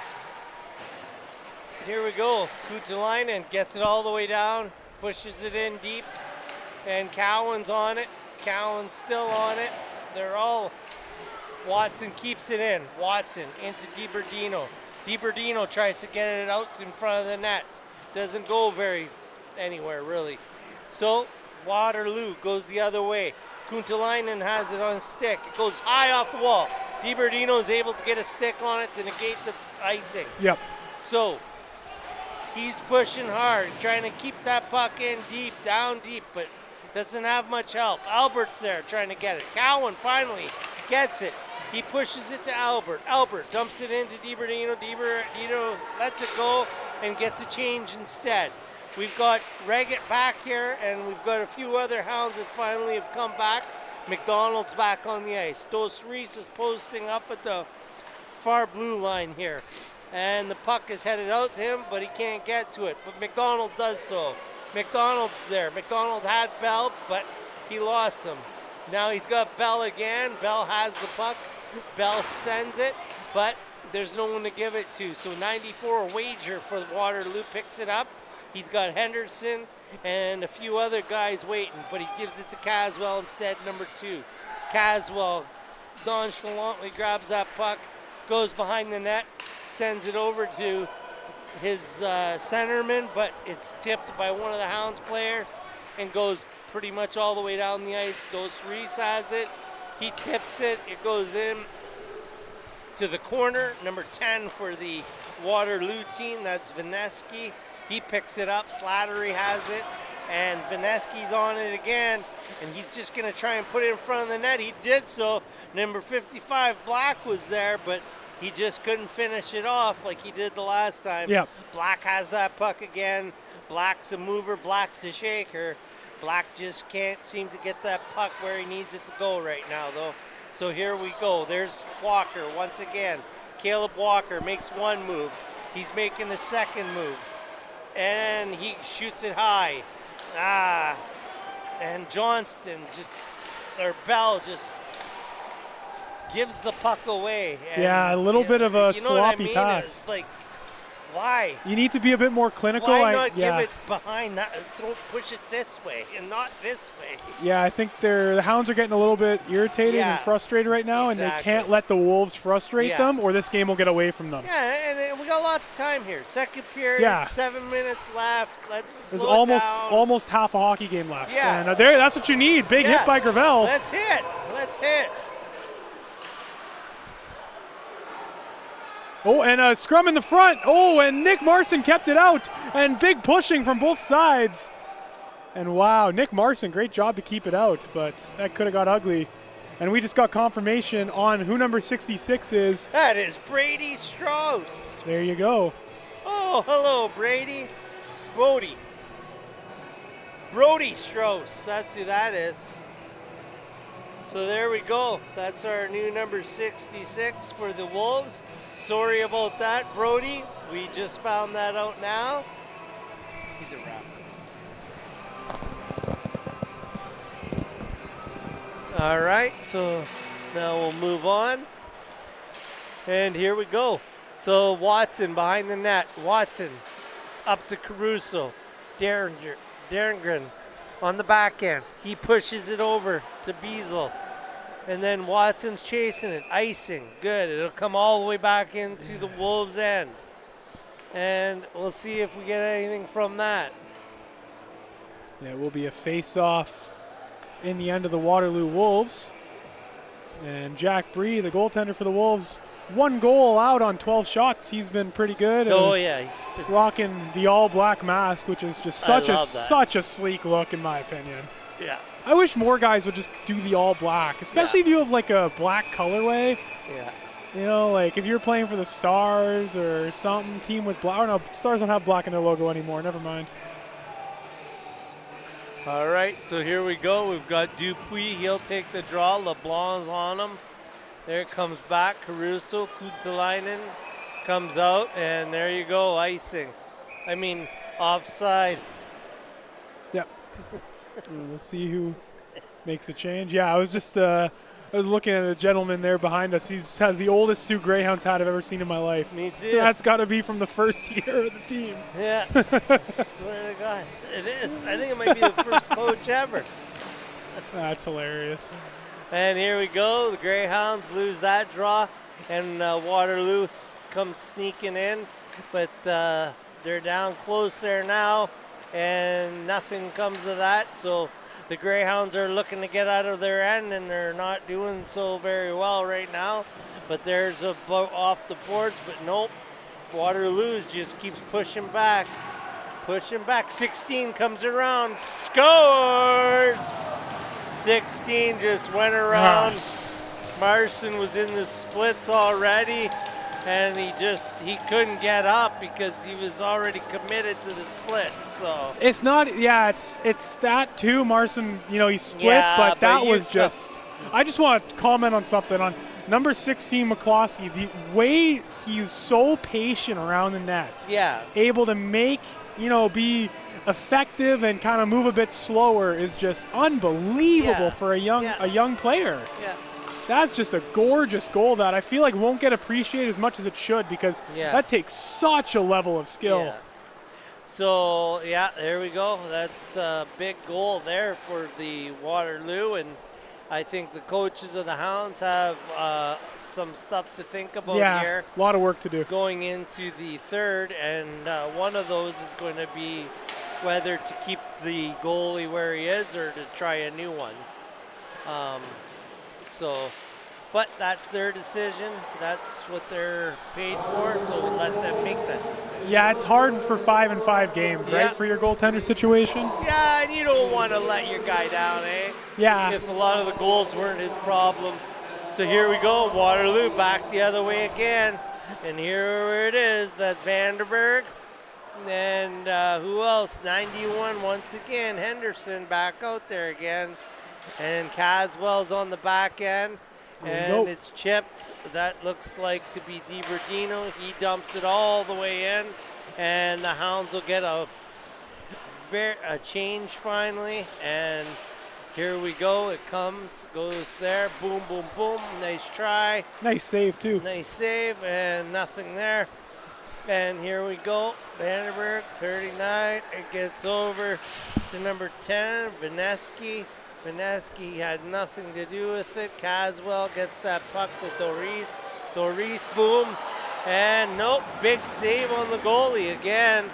here we go. Kuutalainen gets it all the way down, pushes it in deep, and Cowan's on it. Cowan's still on it. They're all. Watson keeps it in. Watson into DiBerdino. DiBerdino tries to get it out in front of the net. Doesn't go anywhere really. So Waterloo goes the other way. Kuutalainen has it on a stick. It goes high off the wall. DiBerdino is able to get a stick on it to negate the icing. Yep. So he's pushing hard, trying to keep that puck in deep, down deep, but doesn't have much help. Albert's there trying to get it. Cowan finally gets it. He pushes it to Albert. Albert dumps it into DiBerdino. DiBerdino lets it go and gets a change instead. We've got Reggett back here, and we've got a few other Hounds that finally have come back. McDonald's back on the ice. Dos Reis is posting up at the far blue line here. And the puck is headed out to him, but he can't get to it. But McDonald does so. McDonald's there. McDonald had Bell, but he lost him. Now he's got Bell again. Bell has the puck. Bell sends it, but there's no one to give it to. So 94 wager for Waterloo picks it up. He's got Henderson and a few other guys waiting, but he gives it to Caswell instead, number 2. Caswell nonchalantly grabs that puck, goes behind the net, sends it over to his centerman, but it's tipped by one of the Hounds players and goes pretty much all the way down the ice. Dos Reis has it. He tips it. It goes in to the corner. Number 10 for the Waterloo team. That's Vineski. He picks it up. Slattery has it. And Vineski's on it again. And he's just going to try and put it in front of the net. He did so. Number 55, Black, was there, but he just couldn't finish it off like he did the last time. Yep. Black has that puck again. Black's a mover. Black's a shaker. Black just can't seem to get that puck where he needs it to go right now, though. So here we go. There's Walker once again. Caleb Walker makes one move. He's making the second move. And he shoots it high. And Johnston Bell just gives the puck away. And yeah, a little bit of a sloppy pass. It's like, why? You need to be a bit more clinical. Why not give it behind that? Push it this way and not this way. Yeah, I think the Hounds are getting a little bit irritated and frustrated right now, and they can't let the Wolves frustrate them, or this game will get away from them. Yeah, and we got lots of time here. Second period, 7 minutes left. There's almost half a hockey game left. Yeah, and that's what you need. Big hit by Gravel. Let's hit. Oh, and a scrum in the front. Oh, and Nick Marston kept it out. And big pushing from both sides. And wow, Nick Marson, great job to keep it out, but that could have got ugly. And we just got confirmation on who number 66 is. That is Brady Strauss. There you go. Oh, hello, Brady. Brody Strauss. That's who that is. So there we go. That's our new number 66 for the Wolves. Sorry about that, Brody. We just found that out now. He's a rapper. All right, so now we'll move on. And here we go. So Watson behind the net. Watson up to Caruso. Derringer on the back end. He pushes it over to Beazle. And then Watson's chasing it. Icing. Good. It'll come all the way back into the Wolves' end. And we'll see if we get anything from that. Yeah, it will be a face-off in the end of the Waterloo Wolves. And Jack Bree, the goaltender for the Wolves, 1 goal allowed on 12 shots. He's been pretty good. Oh, yeah. He's been rocking the all-black mask, which is just such a sleek look, in my opinion. Yeah. I wish more guys would just do the all-black, especially if you have like a black colorway. Yeah. You know, like if you're playing for the Stars or something, team with black. Oh, no, Stars don't have black in their logo anymore. Never mind. All right, so here we go. We've got Dupuis. He'll take the draw. LeBlanc's on him. There it comes back. Caruso, Kuntalainen comes out, and there you go, icing. I mean, offside. Yep. We'll see who makes a change. Yeah, I was just I was looking at a gentleman there behind us. He has the oldest suit Greyhounds hat I've ever seen in my life. Me too. That's got to be from the first year of the team. Yeah. Swear to God, it is. I think it might be the first coach ever. That's hilarious. And here we go. The Greyhounds lose that draw, and Waterloo comes sneaking in, but they're down close there now, and nothing comes of that. So the Greyhounds are looking to get out of their end, and they're not doing so very well right now. But there's a boat off the boards, but nope. Waterloo just keeps pushing back. 16 comes around, scores! 16 just went around. Yes. Marson was in the splits already, and he couldn't get up because he was already committed to the splits. So it's not, yeah, it's that too. Marson, you know, he split, Yeah, but that but was just. I just want to comment on something on number 16, McCloskey. The way he's so patient around the net, yeah, able to make, you know, be effective and kind of move a bit slower is just unbelievable for a young player. Yeah. That's just a gorgeous goal that I feel like won't get appreciated as much as it should, because that takes such a level of skill. Yeah. So, yeah, there we go. That's a big goal there for the Waterloo, and I think the coaches of the Hounds have some stuff to think about here. A lot of work to do. Going into the third, and one of those is going to be whether to keep the goalie where he is or to try a new one. But that's their decision. That's what they're paid for, so we'll let them make that decision. Yeah, it's hard for 5-5 games, right, for your goaltender situation? Yeah, and you don't want to let your guy down, eh? Yeah. If a lot of the goals weren't his problem. So here we go, Waterloo back the other way again. And here it is, that's Vanderberg. And who else? 91 once again, Henderson back out there again. And Caswell's on the back end. And it's chipped. That looks like to be DiBerdino. He dumps it all the way in. And the Hounds will get a change finally. And here we go. It comes, goes there. Boom, boom, boom. Nice try. Nice save, too. Nice save, and nothing there. And here we go. Vandenberg, 39. It gets over to number 10, Vineski. Vineski had nothing to do with it. Caswell gets that puck to Doris. Doris, boom. And nope, big save on the goalie again.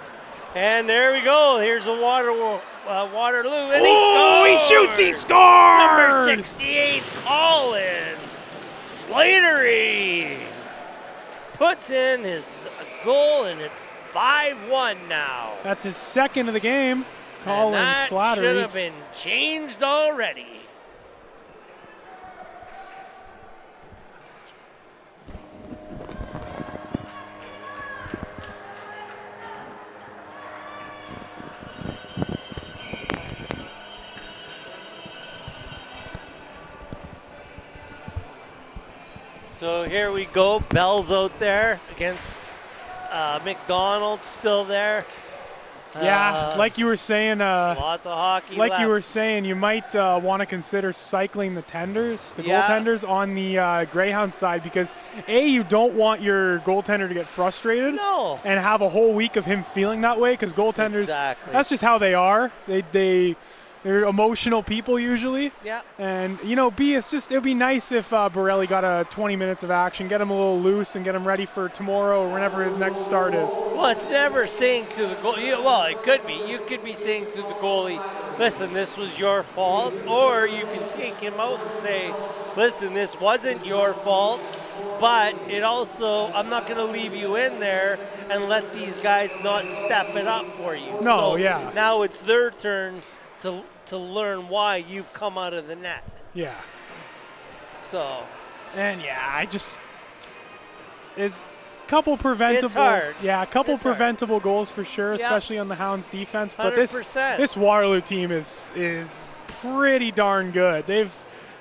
And there we go. Here's a Waterloo. And he shoots, he scores! Number 68, Colin Slatery puts in his goal, and it's 5-1 now. That's his second of the game. Colin that Slattery. should have been changed already. So here we go. Bell's out there against McDonald, still there. Yeah, like you were saying. Lots of hockey Like left. you were saying, you might want to consider cycling the tenders, the Yeah. goaltenders on the Greyhound side, because you don't want your goaltender to get frustrated No. and have a whole week of him feeling that way, because goaltenders, Exactly. that's just how they are. They're emotional people usually. Yeah. And, it would be nice if Borelli got 20 minutes of action, get him a little loose and get him ready for tomorrow or whenever his next start is. Well, it's never saying to the goalie, well, it could be. You could be saying to the goalie, listen, this was your fault. Or you can take him out and say, listen, this wasn't your fault, but it also, I'm not going to leave you in there and let these guys not step it up for you. No, so yeah. Now it's their turn to learn why you've come out of the net. Yeah. So. And it's a couple preventable. It's hard. Yeah, a couple It's hard. preventable goals for sure, Yeah. especially on the Hounds defense. But 100%. this Waterloo team is pretty darn good. They've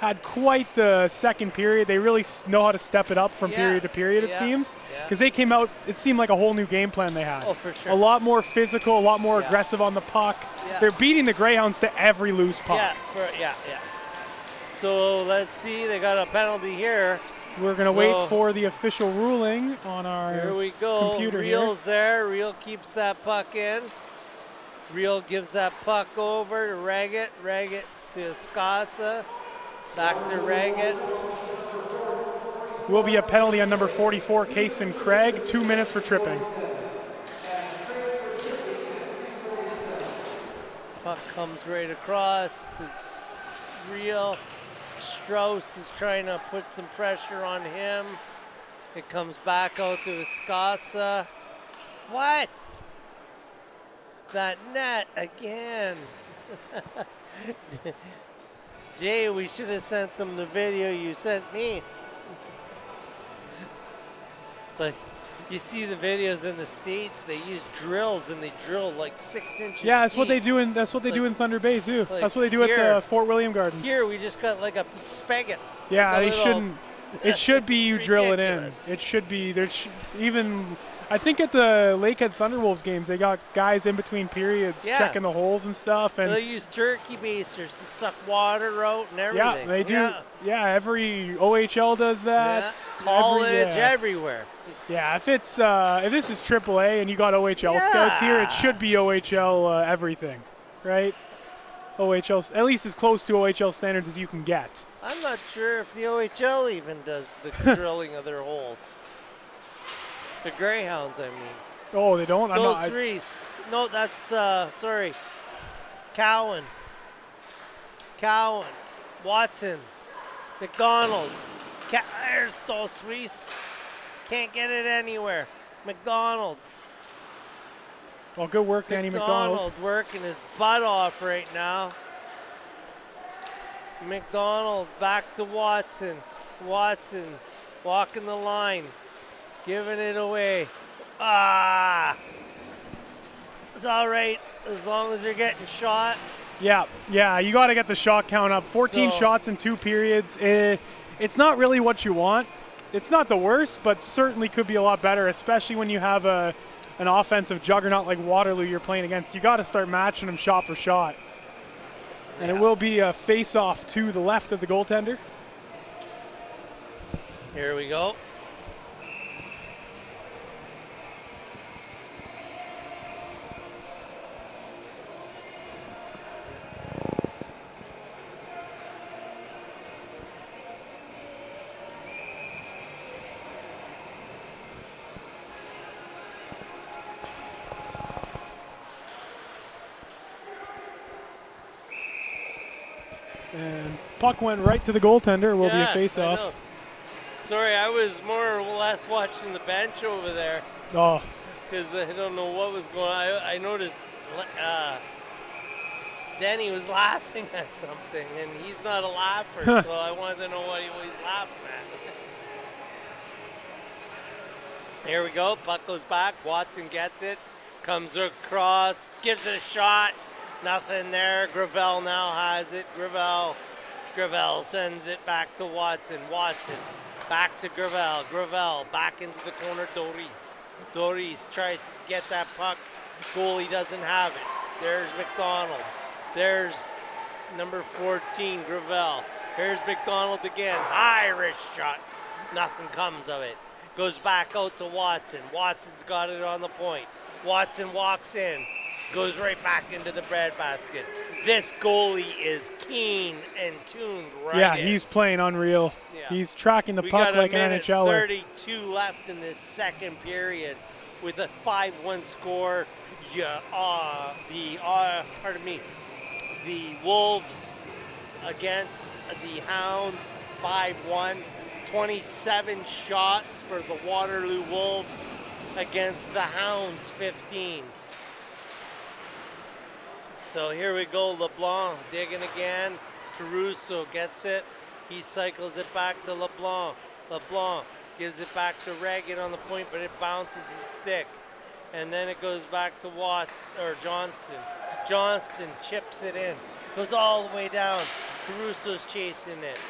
had quite the second period. They really know how to step it up from period to period, it Yeah. seems. Yeah. Because they came out, it seemed like a whole new game plan they had. Oh, for sure. A lot more physical, a lot more Yeah. aggressive on the puck. Yeah. They're beating the Greyhounds to every loose puck. Yeah. So let's see. They got a penalty here. We're going to wait for the official ruling on our Here we go. computer Real's there. Real keeps that puck in. Real gives that puck over to Raggett. Raggett to Escasa. Back to Raggett. Will be a penalty on number 44, Kaysen Craig. 2 minutes for tripping. Puck comes right across to Real. Strauss is trying to put some pressure on him. It comes back out to Escasa. What? That net again. Jay, we should have sent them the video you sent me. Like, you see the videos in the States, they use drills and they drill like 6 inches Yeah, that's what they deep. do in Thunder Bay too. like That's what they do here. at the Fort William Gardens. Here, we just got like a spigot. Yeah, a they little- shouldn't. It should be you It's drill it ridiculous. in. It should be even. I think at the Lakehead Thunderwolves games, they got guys in between periods Yeah. checking the holes and stuff. And They use turkey basers to suck water out and everything. yeah, they do. Yeah, every OHL does that. Yeah. College, everywhere. Yeah, if this is AAA and you got OHL scouts here, it should be OHL everything, right? OHL, at least as close to OHL standards as you can get. I'm not sure if the OHL even does the drilling of their holes. The Greyhounds, I mean. Oh, they don't? Those Reese. No, that's, sorry. Cowan. Watson. McDonald. There's Dos Reese. Can't get it anywhere. McDonald. Well, good work, Danny McDonald. McDonald working his butt off right now. McDonald back to Watson. Watson walking the line. Giving it away. It's all right as long as they're getting shots. Yeah, you got to get the shot count up. 14 shots in 2 periods. It's not really what you want. It's not the worst, but certainly could be a lot better, especially when you have an offensive juggernaut like Waterloo you're playing against. You got to start matching them shot for shot. And it will be a face-off to the left of the goaltender. Here we go. And puck went right to the goaltender. Will be a I face-off. know. Sorry, I was more or less watching the bench over there Oh, because I don't know what was going on. I noticed Denny was laughing at something, and he's not a laugher, so I wanted to know what he was laughing at. Here we go. Puck goes back. Watson gets it. Comes across. Gives it a shot. Nothing there. Gravel now has it. Gravel sends it back to Watson. Watson back to Gravel. Gravel back into the corner. Doris tries to get that puck. Goalie doesn't have it. There's McDonald. There's number 14, Gravel. Here's McDonald again. High wrist shot. Nothing comes of it. Goes back out to Watson. Watson's got it on the point. Watson walks in. Goes right back into the breadbasket. This goalie is keen and tuned right Yeah, in. he's playing unreal. Yeah. He's tracking the puck like an NHLer. We got a minute 32 left in this second period with a 5-1 score. Yeah, the Wolves against the Hounds, 5-1. 27 shots for the Waterloo Wolves against the Hounds, 15. So here we go, LeBlanc digging again. Caruso gets it. He cycles it back to LeBlanc. LeBlanc gives it back to Reagan on the point, but it bounces his stick. And then it goes back to Johnston. Johnston chips it in. Goes all the way down. Caruso's chasing it.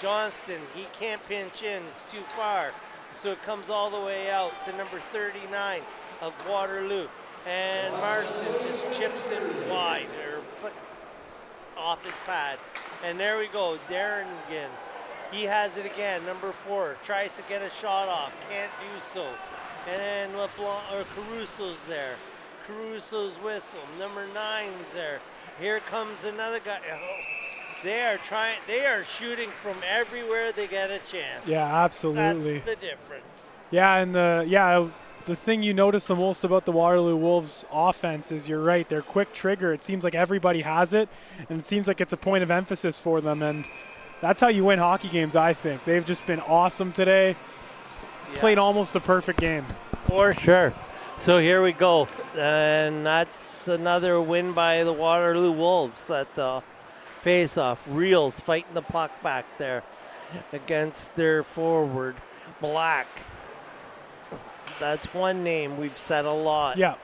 Johnston, he can't pinch in. It's too far. So it comes all the way out to number 39 of Waterloo. And Marston just chips it wide, or foot off his pad. And there we go, Darren again. He has it again, number 4. Tries to get a shot off, can't do so. And then Caruso's there. Caruso's with him. Number 9's there. Here comes another guy. Oh, they are shooting from everywhere they get a chance. Yeah, absolutely. That's the difference. Yeah, and the thing you notice the most about the Waterloo Wolves offense is you're right, they're quick trigger. It seems like everybody has it, and it seems like it's a point of emphasis for them, and that's how you win hockey games, I think. They've just been awesome today. Yeah. Played almost a perfect game. For sure. So here we go, and that's another win by the Waterloo Wolves at the face-off. Reels fighting the puck back there against their forward, Black. That's one name we've said a lot. Yeah.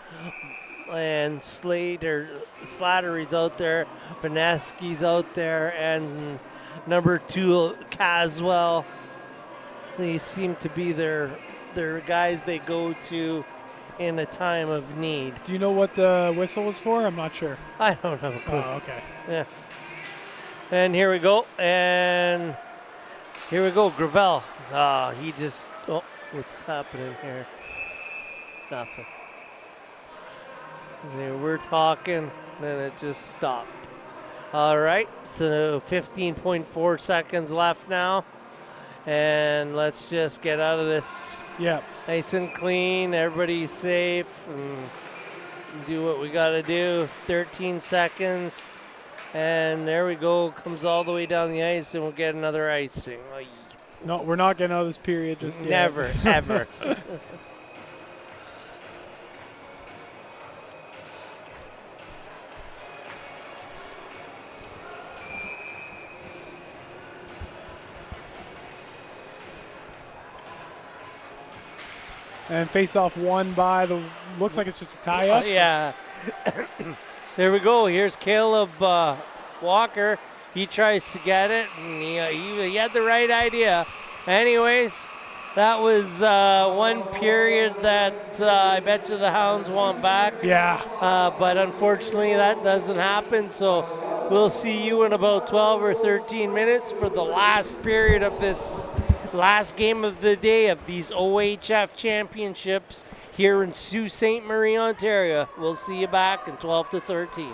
And Slattery's out there, Vanesky's out there, and number 2, Caswell. These seem to be their guys they go to in a time of need. Do you know what the whistle was for? I'm not sure. I don't have a clue. Oh, okay. Yeah. And here we go. Gravel. What's happening here? Nothing. They were talking, then it just stopped. All right, so 15.4 seconds left now. And let's just get out of this. Yeah. Nice and clean, everybody's safe, and do what we got to do. 13 seconds. And there we go, comes all the way down the ice, and we'll get another icing. Oy. No, we're not getting out of this period just yet. Never, ever. And face-off won by looks like it's just a tie-up. Yeah. There we go. Here's Caleb Walker. He tries to get it, and he had the right idea. Anyways, that was one period that I bet you the Hounds want back. Yeah. But unfortunately, that doesn't happen. So we'll see you in about 12 or 13 minutes for the last period of this last game of the day of these OHF championships here in Sault Ste. Marie, Ontario. We'll see you back in 12 to 13.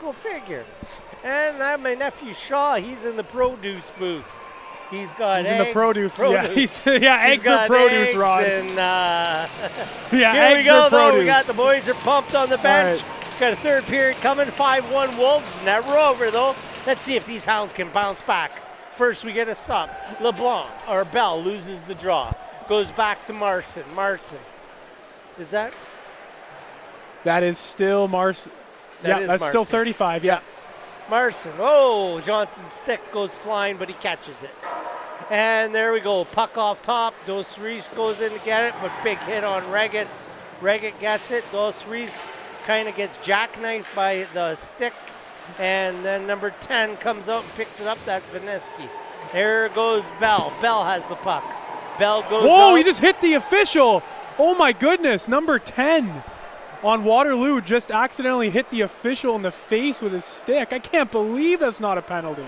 Go figure. And I have my nephew Shaw. He's in the produce booth. He's got eggs, in the produce. produce. Yeah, eggs or produce, eggs Rod. And, yeah, here eggs we go, or though. produce. We got the boys are pumped on the bench. Right. Got a third period coming. 5-1 Wolves. Never over, though. Let's see if these Hounds can bounce back. First, we get a stop. LeBlanc, or Bell, loses the draw. Goes back to Marson. Marson. Is that? That is still Marson. Yeah, that's Marson. still 35, yeah. Marson. Oh, Johnson's stick goes flying, but he catches it. And there we go. Puck off top. Dos Reis goes in to get it, but big hit on Reggett. Reggett gets it. Dos Reis kind of gets jackknifed by the stick. And then number 10 comes out and picks it up. That's Vineski. There goes Bell. Bell has the puck. Bell goes Whoa, out. he just hit the official. Oh, my goodness. Number 10 on Waterloo just accidentally hit the official in the face with his stick. I can't believe that's not a penalty.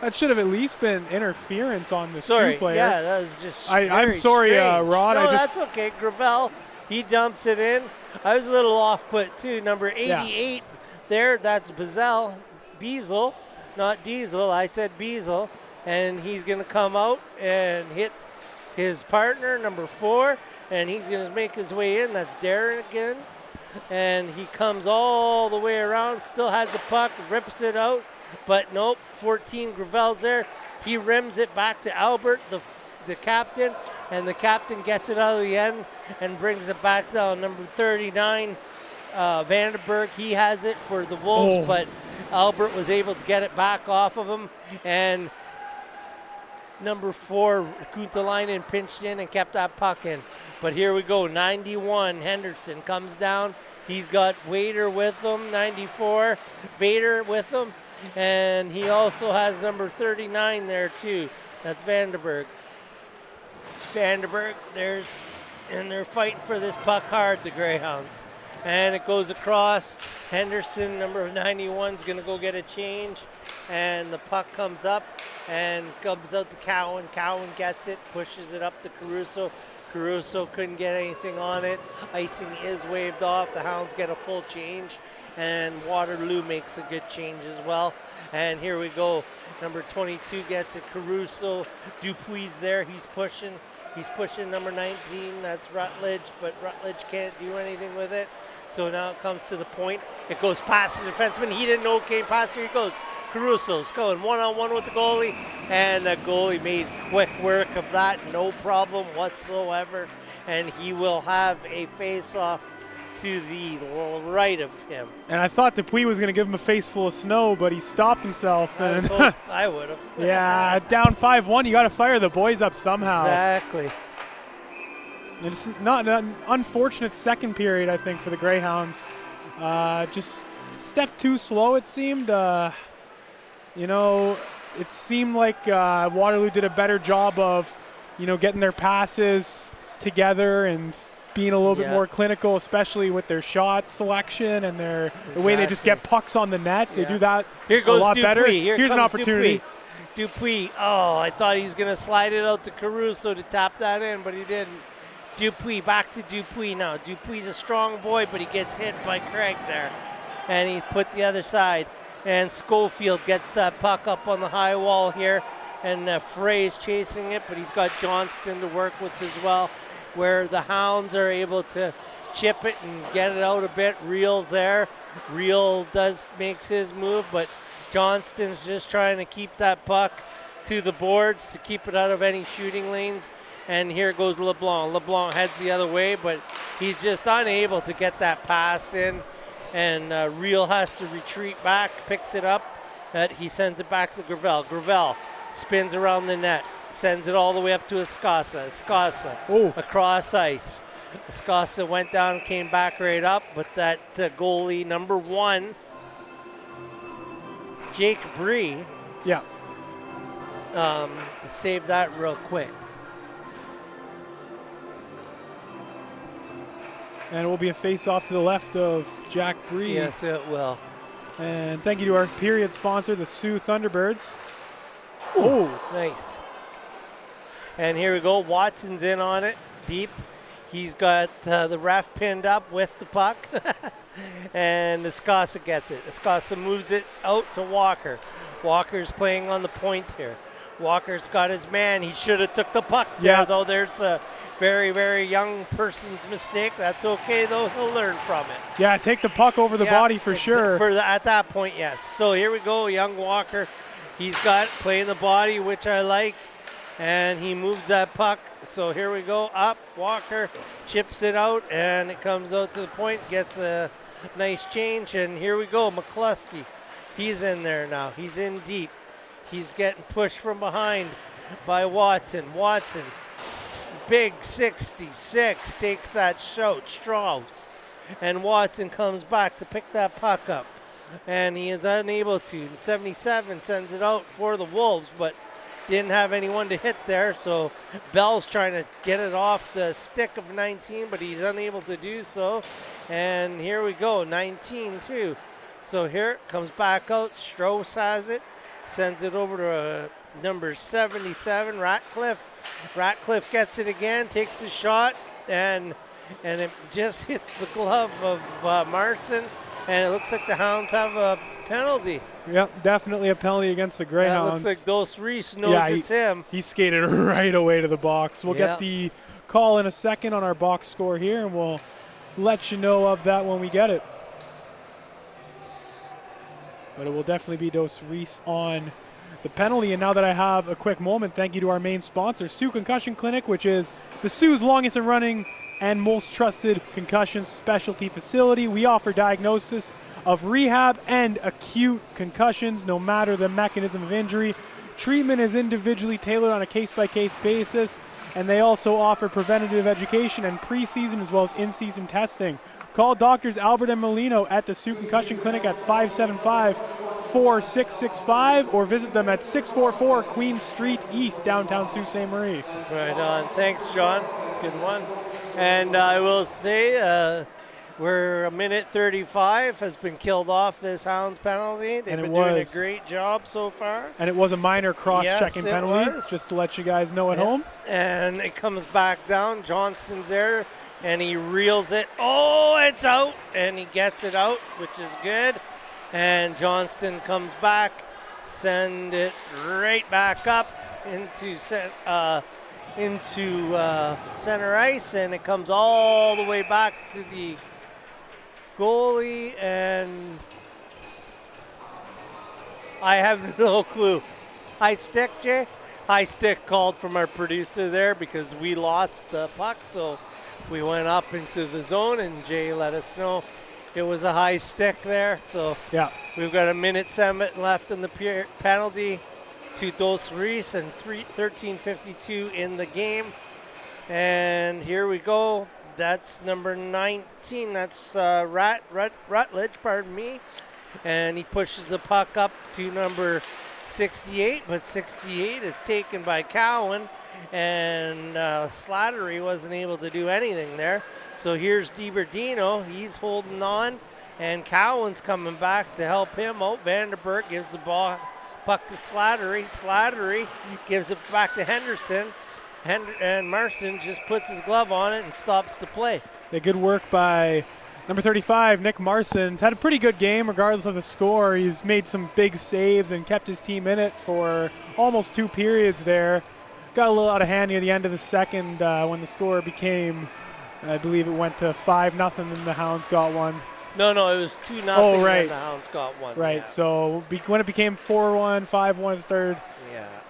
That should have at least been interference on the Sioux player. Yeah, that was just I'm sorry, strange. Rod. No, that's okay. Gravel, he dumps it in. I was a little off put, too. Number 88 there, that's Beazle, not Diesel. I said Beazle. And he's going to come out and hit his partner, number 4. And he's going to make his way in. That's Darren again. And he comes all the way around, still has the puck, rips it out. But nope, 14, Gravel's there. He rims it back to Albert, the captain, and the captain gets it out of the end and brings it back down. Number 39, Vandenberg, he has it for the Wolves, but Albert was able to get it back off of him. And number 4, Kuntalainen pinched in and kept that puck in. But here we go, 91, Henderson comes down. He's got Wader with him, 94, Vader with him. And he also has number 39 there too. That's Vandenberg. Vandenberg, and they're fighting for this puck hard, the Greyhounds. And it goes across. Henderson, number 91, is going to go get a change. And the puck comes up and comes out to Cowan. Cowan gets it, pushes it up to Caruso. Caruso couldn't get anything on it. Icing is waved off. The Hounds get a full change. And Waterloo makes a good change as well. And here we go. Number 22 gets it. Caruso. Dupuy's there. He's pushing. He's pushing number 19. That's Rutledge, but Rutledge can't do anything with it. So now it comes to the point. It goes past the defenseman. He didn't know it came past. Here he goes. Caruso's going one-on-one with the goalie. And the goalie made quick work of that. No problem whatsoever. And he will have a face-off to the right of him. And I thought Dupuis was going to give him a face full of snow, but he stopped himself. And I would have. Yeah, down 5-1, you got to fire the boys up somehow. Exactly. It's not an unfortunate second period, I think, for the Greyhounds. Just step too slow, it seemed. You know, it seemed like Waterloo did a better job of, you know, getting their passes together and being a little bit more clinical, especially with their shot selection and the way they just get pucks on the net. They do that Here goes a lot Dupuis. better. Here's an opportunity. Dupuis. Oh, I thought he was going to slide it out to Caruso to tap that in, but he didn't. Dupuis, back to Dupuis now. Dupuis a strong boy, but he gets hit by Craig there. And he's put the other side. And Schofield gets that puck up on the high wall here. And Frey is chasing it, but he's got Johnston to work with as well, where the Hounds are able to chip it and get it out a bit. Reel's there. Reel makes his move, but Johnston's just trying to keep that puck to the boards to keep it out of any shooting lanes. And here goes LeBlanc. LeBlanc heads the other way, but he's just unable to get that pass in. And Reel has to retreat back, picks it up. He sends it back to Gravel. Gravel spins around the net, sends it all the way up to Escasa. Escasa across ice. Escasa went down, came back right up, but that goalie, number 1, Jake Bree, saved that real quick. And it will be a face-off to the left of Jack Bree. Yes, it will. And thank you to our period sponsor, the Sioux Thunderbirds. Oh, nice. And here we go. Watson's in on it, deep. He's got the ref pinned up with the puck, and Escasa gets it. Escasa moves it out to Walker. Walker's playing on the point here. Walker's got his man. He should have took the puck there, though. There's a very, very young person's mistake. That's okay, though. He'll learn from it. Yeah, take the puck over the body for sure. At that point, yes. So here we go, young Walker. He's got playing the body, which I like, and he moves that puck. So here we go, up, Walker chips it out, and it comes out to the point, gets a nice change, and here we go, McCluskey. He's in there now. He's in deep. He's getting pushed from behind by Watson. Watson, big 66, takes that shot, Strauss. And Watson comes back to pick that puck up. And he is unable to. 77 sends it out for the Wolves, but didn't have anyone to hit there. So Bell's trying to get it off the stick of 19, but he's unable to do so. And here we go, 19-2. So here it comes back out. Strauss has it. Sends it over to number 77, Ratcliffe. Ratcliffe gets it again, takes the shot, and it just hits the glove of Marson, and it looks like the Hounds have a penalty. Yeah, definitely a penalty against the Greyhounds. It looks like Dos Reese knows it's him. He skated right away to the box. We'll get the call in a second on our box score here, and we'll let you know of that when we get it. But it will definitely be Dos Reese on the penalty. And now that I have a quick moment, thank you to our main sponsor, Sioux Concussion Clinic, which is the Sioux's longest and running and most trusted concussion specialty facility. We offer diagnosis of rehab and acute concussions, no matter the mechanism of injury. Treatment is individually tailored on a case-by-case basis, and they also offer preventative education and preseason as well as in-season testing. Call Doctors Albert and Molino at the Sioux Concussion Clinic at 575-4665 or visit them at 644 Queen Street East, downtown Sault Ste. Marie. Right on. Thanks, John. Good one. And I will say we're a minute 35 has been killed off this Hounds penalty. They've been doing a great job so far. And it was a minor cross-checking penalty, just to let you guys know at home. And it comes back down. Johnston's there. And he reels it. Oh, it's out. And he gets it out, which is good. And Johnston comes back, send it right back up into center ice, and it comes all the way back to the goalie. And I have no clue. High stick, Jay? High stick called from our producer there because we lost the puck, so we went up into the zone, and Jay let us know it was a high stick there. So we've got a minute 7 left in the penalty to Dos Reese and 13:52 in the game. And here we go. That's number 19. That's Rutledge, pardon me. And he pushes the puck up to number 68, but 68 is taken by Cowan. And Slattery wasn't able to do anything there. So here's DiBerdino. He's holding on, and Cowan's coming back to help him out. Vanderberg gives the puck to Slattery. Slattery gives it back to Henderson. And Marson just puts his glove on it and stops the play. Good work by number 35, Nick Marson. He's had a pretty good game regardless of the score. He's made some big saves and kept his team in it for almost 2 periods there. Got a little out of hand near the end of the second when the score became, I believe it went to 5-0, and the Hounds got one. No, it was 2-0, and the Hounds got one. Right, so when it became 4-1, 5-1 third,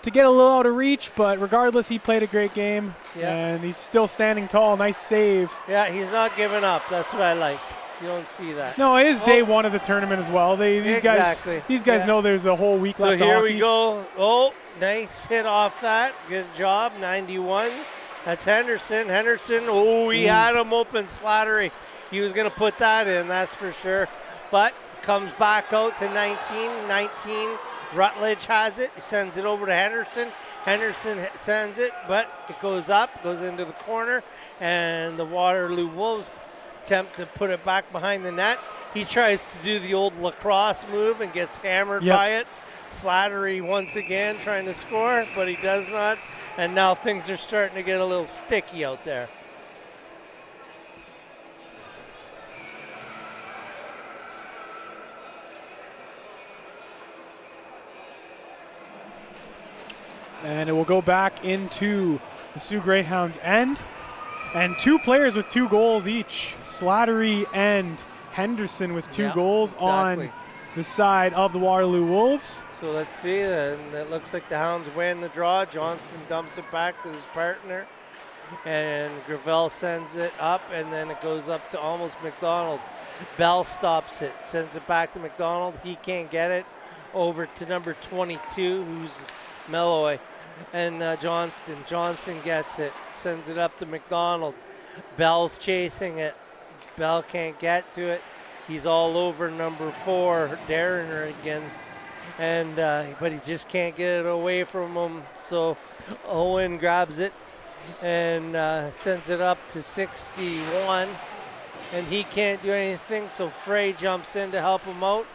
to get a little out of reach, but regardless, he played a great game, and he's still standing tall. Nice save. Yeah, he's not giving up. That's what I like. You don't see that. No, it is day one of the tournament as well. These guys know there's a whole week left. So here we go. Oh, nice hit off that. Good job. 91. That's Henderson. Oh, he had him open. Slattery. He was going to put that in, that's for sure. But comes back out to 19. 19. Rutledge has it. He sends it over to Henderson. Henderson sends it, but it goes up, goes into the corner, and the Waterloo Wolves attempt to put it back behind the net. He tries to do the old lacrosse move and gets hammered by it. Slattery once again trying to score, but he does not. And now things are starting to get a little sticky out there. And it will go back into the Sioux Greyhounds end. And 2 players with 2 goals each. Slattery and Henderson with 2 goals on the side of the Waterloo Wolves. So let's see, and it looks like the Hounds win the draw. Johnston dumps it back to his partner, and Gravel sends it up, and then it goes up to almost McDonald. Bell stops it, sends it back to McDonald. He can't get it. Over to number 22, who's Melloy, and Johnston. Johnston gets it, sends it up to McDonald. Bell's chasing it. Bell can't get to it. He's all over number 4, Darren again, and but he just can't get it away from him. So Owen grabs it and sends it up to 61, and he can't do anything. So Frey jumps in to help him out,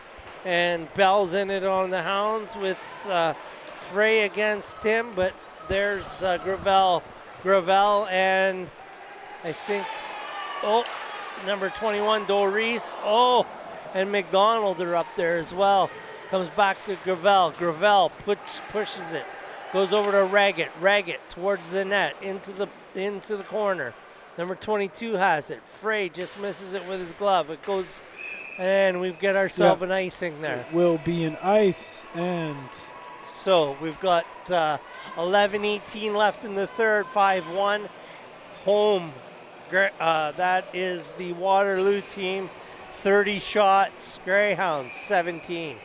and Bell's in it on the Hounds with Frey against him. But there's Gravel, and I think number 21, Doris. And McDonald are up there as well. Comes back to Gravel. Gravel pushes it. Goes over to Raggett. Raggett towards the net, into the corner. Number 22 has it. Frey just misses it with his glove. It goes, and we've got ourselves an icing there. It will be an ice, and so we've got 11:18 left in the third. 5-1 home. That is the Waterloo team. 30 shots, Greyhounds 17.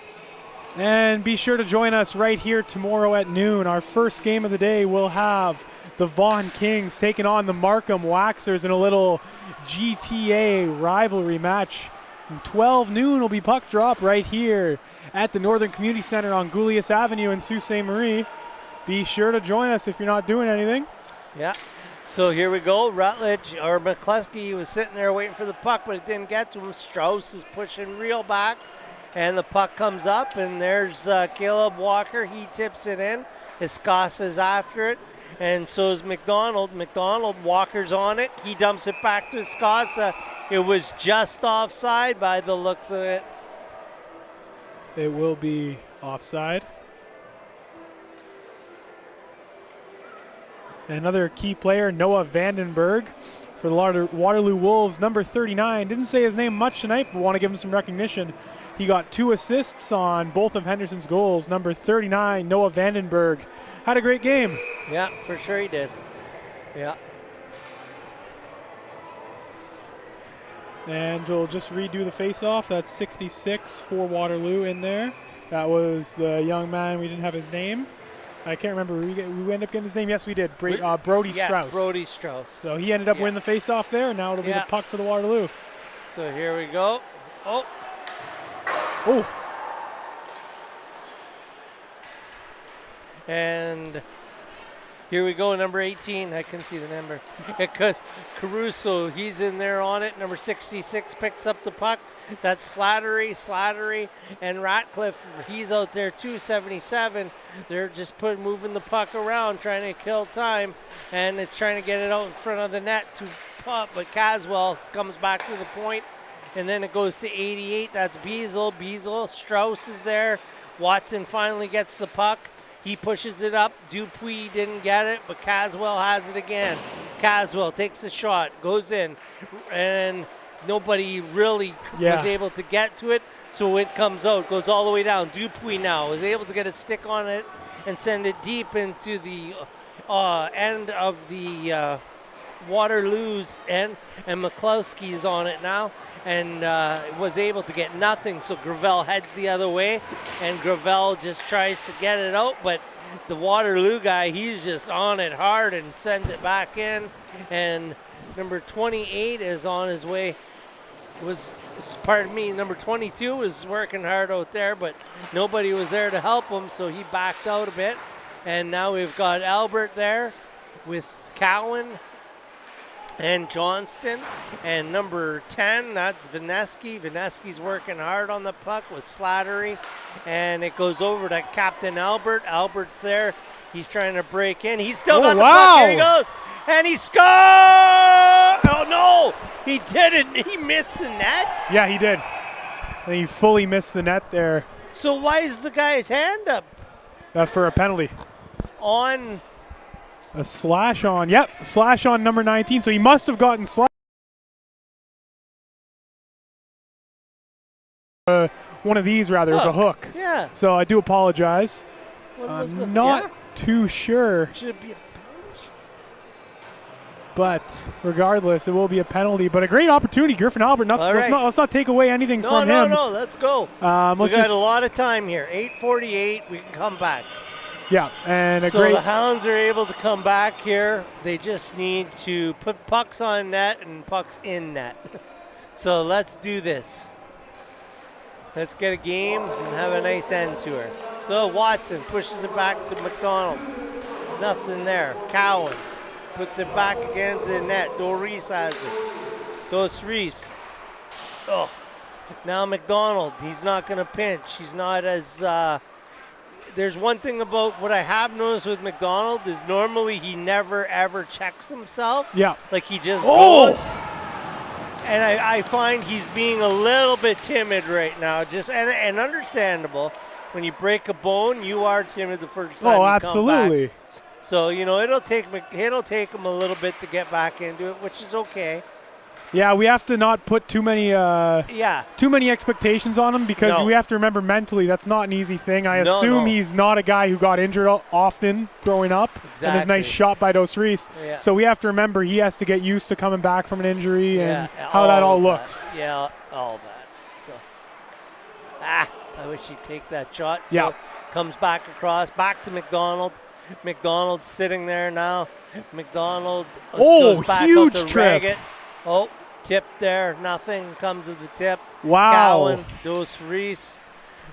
And be sure to join us right here tomorrow at noon. Our first game of the day will have the Vaughan Kings taking on the Markham Waxers in a little GTA rivalry match. And 12 noon will be puck drop right here at the Northern Community Center on Goulias Avenue in Sault Ste. Marie. Be sure to join us if you're not doing anything. Yeah. So here we go. Rutledge, or McCluskey, was sitting there waiting for the puck, but it didn't get to him. Strauss is pushing real back, and the puck comes up, and there's Caleb Walker. He tips it in. Escasa's after it, and so is McDonald. Walker's on it. He dumps it back to Escasa. It was just offside by the looks of it. It will be offside. Another key player, Noah Vandenberg, for the Waterloo Wolves, number 39. Didn't say his name much tonight, but want to give him some recognition. He got 2 assists on both of Henderson's goals. Number 39, Noah Vandenberg, had a great game. Yeah, for sure he did. Yeah. And we'll just redo the face-off. That's 66 for Waterloo in there. That was the young man. We didn't have his name. I can't remember. We ended up getting his name. Yes, we did. Brody Strauss. Brody Strauss. So he ended up winning the face-off there, and now it'll be the puck for the Waterloo. So here we go. Oh. And here we go, number 18. I couldn't see the number. Because Caruso, he's in there on it. Number 66 picks up the puck. That's Slattery, and Ratcliffe. He's out there too, 77. They're just moving the puck around, trying to kill time, and it's trying to get it out in front of the net to pop. But Caswell comes back to the point, and then it goes to 88. That's Beazle. Strauss is there. Watson finally gets the puck. He pushes it up. Dupuis didn't get it, but Caswell has it again. Caswell takes the shot, goes in, and nobody really was able to get to it, so it comes out, goes all the way down. Dupuis now is able to get a stick on it and send it deep into the end of the Waterloo's end, and McCluskey is on it now, and was able to get nothing, so Gravel heads the other way, and Gravel just tries to get it out, but the Waterloo guy, he's just on it hard and sends it back in, and number 28 is on his way. Number 22 was working hard out there, but nobody was there to help him, so he backed out a bit. And now we've got Albert there with Cowan and Johnston. And number 10, that's Vineski. Vineski's working hard on the puck with Slattery. And it goes over to Captain Albert. Albert's there. He's trying to break in. He's still got the puck. Here he goes. And he scored! Oh, no! He didn't. He missed the net? Yeah, he did. And he fully missed the net there. So why is the guy's hand up? For a penalty. on. A slash on. Yep, slash on number 19. So he must have gotten slash. One of these, rather, is a hook. Yeah. So I do apologize. I'm not too sure. Should be a penalty. But regardless, it will be a penalty. But a great opportunity, Griffin Albert. Let's not take away anything from him. No, let's go. We got a lot of time here. 8:48. We can come back. Yeah, and so the Hounds are able to come back here. They just need to put pucks on net and pucks in net. So let's do this. Let's get a game and have a nice end to her. So Watson pushes it back to McDonald. Nothing there. Cowan puts it back again to the net. Doris has it. Doris. Oh. Now McDonald. He's not going to pinch. He's not as... there's one thing about what I have noticed with McDonald is normally he never, ever checks himself. Yeah. Like he just goes. And I find he's being a little bit timid right now, and understandable. When you break a bone, you are timid the first time you absolutely. come back. So, it'll take him a little bit to get back into it, which is okay. Yeah, we have to not put too many expectations on him because we have to remember mentally that's not an easy thing. I assume he's not a guy who got injured often growing up. Exactly. And his nice shot by Dos Reis. Yeah. So we have to remember he has to get used to coming back from an injury and how that all looks. Yeah, all that. So, I wish he'd take that shot. So yeah. Comes back across, back to McDonald. McDonald's sitting there now. McDonald goes back huge out to trip. Raggett. Oh, tip there. Nothing comes of the tip. Wow. Cowan, Dos Reis,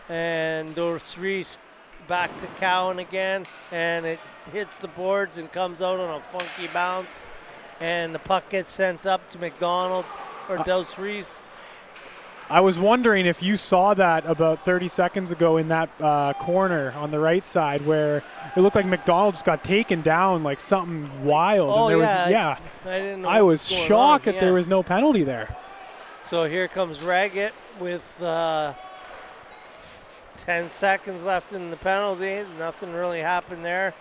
and Dos Reis back to Cowan again, and it hits the boards and comes out on a funky bounce, and the puck gets sent up to McDonald or Dos Reis. I was wondering if you saw that about 30 seconds ago in that corner on the right side where it looked like McDonald just got taken down like something wild. Oh, and I didn't know. I was shocked that there was no penalty there. So here comes Raggett with 10 seconds left in the penalty. Nothing really happened there.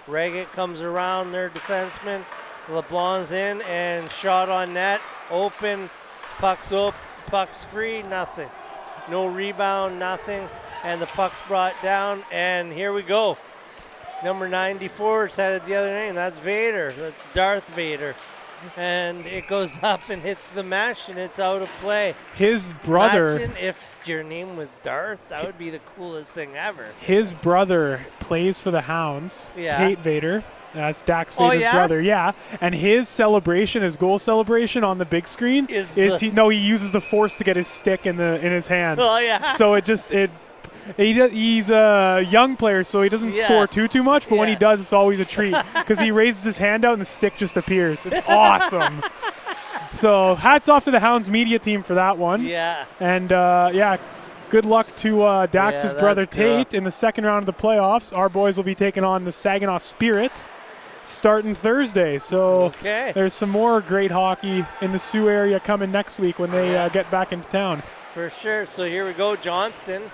Raggett comes around their defenseman. LeBlanc's in and shot on net. Open. Puck's up. Puck's free. Nothing. No rebound. Nothing. And the puck's brought down. And here we go. Number 94 is headed the other way, and that's Vader. That's Darth Vader. And it goes up and hits the mesh, and it's out of play. His brother... Imagine if your name was Darth. That would be the coolest thing ever. His brother plays for the Hounds. Yeah. Tate Vader. That's Dax Vader's brother. Yeah. And his celebration, his goal celebration on the big screen he uses the force to get his stick in his hand. Oh, yeah. So he's a young player, so he doesn't score too much, but when he does, it's always a treat because he raises his hand out and the stick just appears. It's awesome. So hats off to the Hounds media team for that one. Yeah. And, good luck to Dax's brother Tate in the second round of the playoffs. Our boys will be taking on the Saginaw Spirit starting Thursday. So there's some more great hockey in the Sioux area coming next week when they get back into town. For sure. So here we go, Johnston.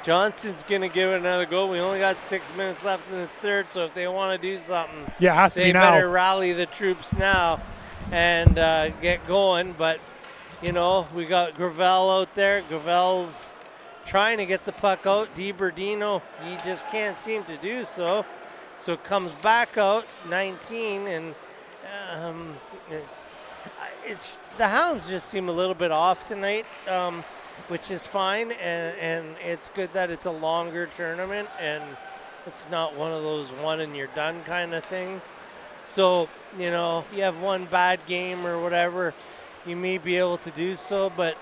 Johnston's going to give it another go. We only got 6 minutes left in this third, so if they want to do something, it has to be now. They better rally the troops now and get going. But, we got Gravel out there. Gravel's trying to get the puck out. DiBerdino, he just can't seem to do so. So it comes back out, 19, and it's the Hounds just seem a little bit off tonight. Which is fine, and it's good that it's a longer tournament and it's not one of those one and you're done kind of things. So, you have one bad game or whatever, you may be able to do so, but,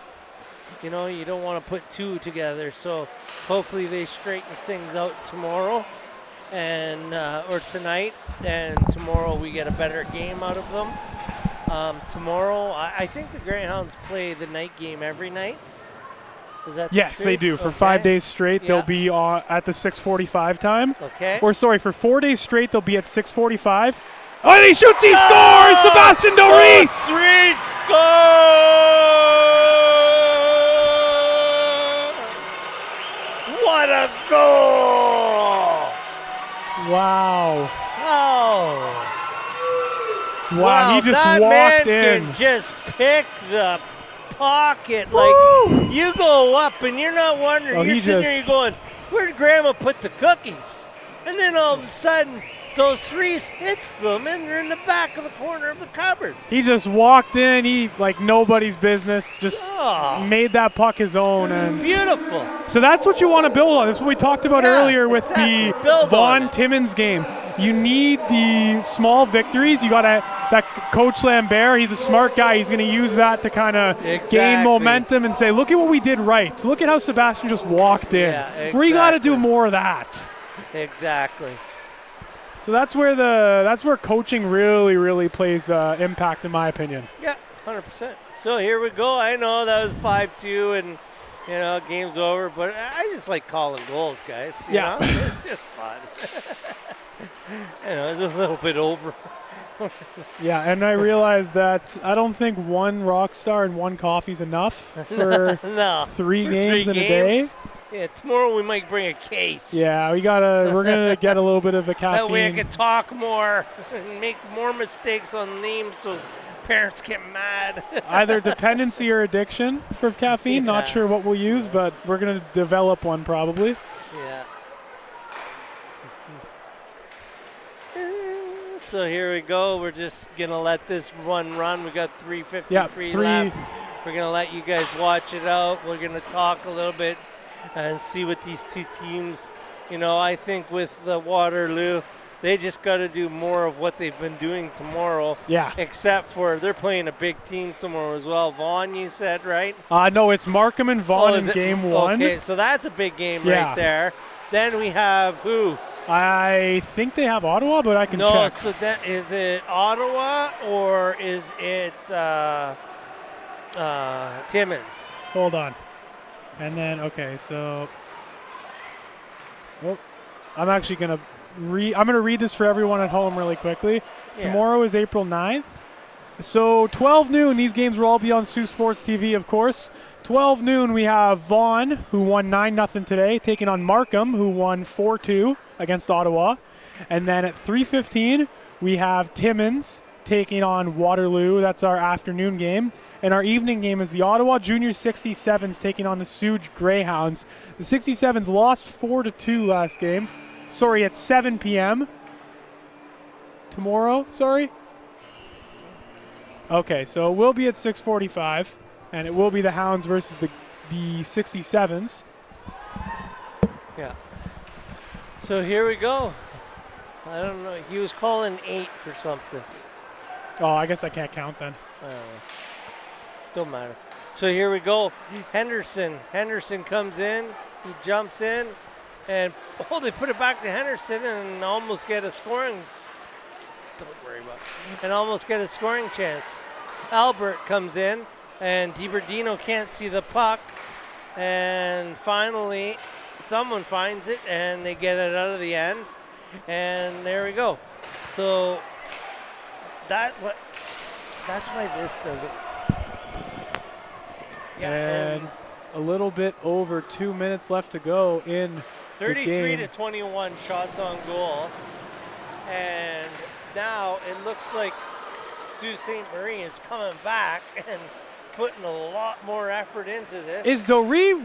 you don't want to put two together. So hopefully they straighten things out tomorrow and or tonight, and tomorrow we get a better game out of them. Tomorrow, I think the Greyhounds play the night game every night. Is that yes, they do. For 5 days straight, they'll be at the 6:45 time. Okay. Or, sorry, for 4 days straight, they'll be at 6:45. Oh, and he shoots, he scores! Sebastian Doris! Doris scores! What a goal! Wow. Wow, he just that walked man in. can just pick the pocket. Woo! Like, you go up and you're not wondering. Oh, you're he sitting just- there, you're going, where did Grandma put the cookies? And then all of a sudden, those threes hits them, and they're in the back of the corner of the cupboard. He just walked in. He like nobody's business. Just Oh, made that puck his own. it's And beautiful. so that's what you want to build on. That's what we talked about Yeah, earlier with exactly. the Build on Vaughn it. Timmins game. You need the small victories. You got that Coach Lambert. He's a smart guy. He's going to use that to kind of gain Exactly. momentum and say, look at what we did right. Look at how Sebastian just walked in. Yeah, We got to exactly. do more of that. Exactly. So that's where coaching really plays impact, in my opinion. Yeah, 100%. So here we go. I know that was 5-2 and, game's over, but I just like calling goals, guys. You Yeah. know? It's just fun. It's a little bit over. Yeah, and I realized that I don't think one rock star and one coffee's enough for No. three For games 3 in a day. games? Yeah, tomorrow we might bring a case. Yeah, we're gonna get a little bit of a That way I caffeine. can talk more and make more mistakes on names so parents get mad. Either dependency or addiction for caffeine. Not Yeah. sure what we'll use, but we're gonna develop one probably. Yeah. So here we go. We're just gonna let this one run. We got 3:53 left. We're gonna let you guys watch it out. We're gonna talk a little bit and see what these two teams. I think with the Waterloo, they just got to do more of what they've been doing tomorrow. Yeah. Except for they're playing a big team tomorrow as well. Vaughn, you said, right? No, it's Markham and Vaughn is in it? game one. Okay, so that's a big game Yeah. right there. Then we have who? I think they have Ottawa, but I can No, check. so that is it Ottawa or is it Timmins? Hold on. And then, okay, so I'm actually going to read this for everyone at home really quickly. Yeah. Tomorrow is April 9th. So 12 noon, these games will all be on Sioux Sports TV, of course. 12 noon, we have Vaughan, who won 9-0 today, taking on Markham, who won 4-2 against Ottawa. And then at 3:15, we have Timmins taking on Waterloo. That's our afternoon game. And our evening game is the Ottawa Junior 67s taking on the Sioux Greyhounds. The 67s lost 4-2 last game. Sorry, at 7 p.m. tomorrow, sorry. Okay, so it will be at 6:45, and it will be the Hounds versus the 67s. Yeah. So here we go. I don't know. He was calling 8 for something. Oh, I guess I can't count then. I don't know. Don't matter. So here we go. Henderson comes in. He jumps in. And, they put it back to Henderson and almost get a scoring. Don't worry about it. And almost get a scoring chance. Albert comes in. And DiBerdino can't see the puck. And finally, someone finds it. And they get it out of the end. And there we go. So that's why this doesn't. Yeah, And a little bit over 2 minutes left to go in the 33 game. to 21 shots on goal. And now it looks like Sault Ste. Marie is coming back and putting a lot more effort into this. Is Doree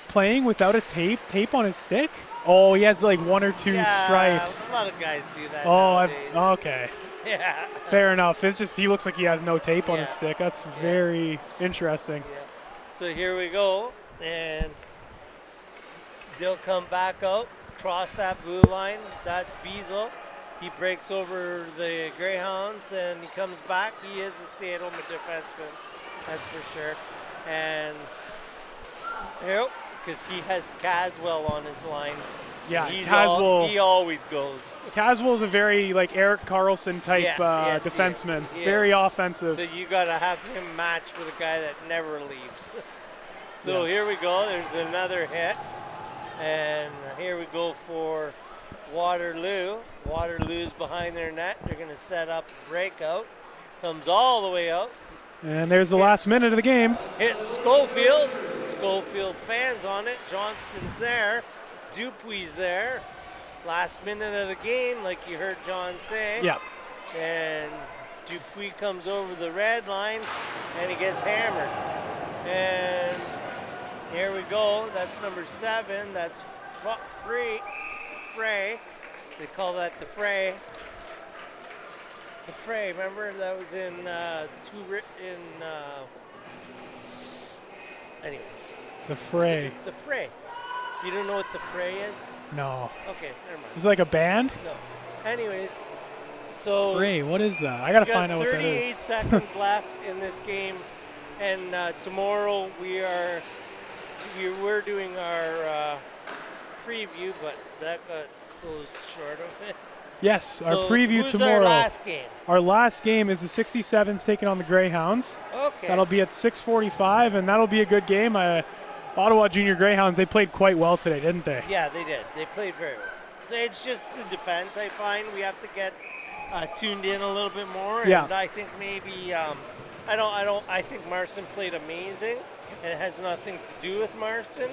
playing without a tape on his stick? Oh, he has like 1 or 2 stripes. A lot of guys do that Oh, nowadays. okay. Yeah. Fair enough. It's just he looks like he has no tape on his Yeah. stick. That's very interesting. Yeah. So here we go, and they'll come back out, cross that blue line. That's Beazle. He breaks over the Greyhounds, and he comes back. He is a stay-at-home defenseman, that's for sure. And because he has Caswell on his line. Yeah, Caswell. He always goes. Caswell is a very like Eric Carlson type Yes, he is. defenseman. He Very is. offensive. So you got to have him matched with a guy that never leaves. So Yeah. here we go. There's another hit. And here we go for Waterloo. Waterloo's behind their net. They're going to set up a breakout. Comes all the way out. And there's the last minute of the game. Hits Schofield. Schofield fans on it. Johnston's there. Dupuy's there. Last minute of the game, like you heard John say. Yeah. And Dupuis comes over the red line, and he gets hammered. And here we go. That's number 7. That's Frey. They call that the Fray. The Fray, remember? That was in anyways. The Fray. The Fray. You don't know what the Fray is? No. Okay, never mind. It's like a band? No. Anyways, so Fray, what is that? I got to find out what that is. 38 seconds left in this game, and tomorrow we're doing our preview, but that got closed short of it. Yes, So our preview who's tomorrow. our last game? Our last game is the 67s taking on the Greyhounds. Okay. That'll be at 6:45, and that'll be a good game. Ottawa Junior Greyhounds, they played quite well today, didn't they? Yeah, they did. They played very well. So it's just the defense, I find. We have to get tuned in a little bit more. Yeah. And I think maybe I think Marson played amazing, and it has nothing to do with Marson.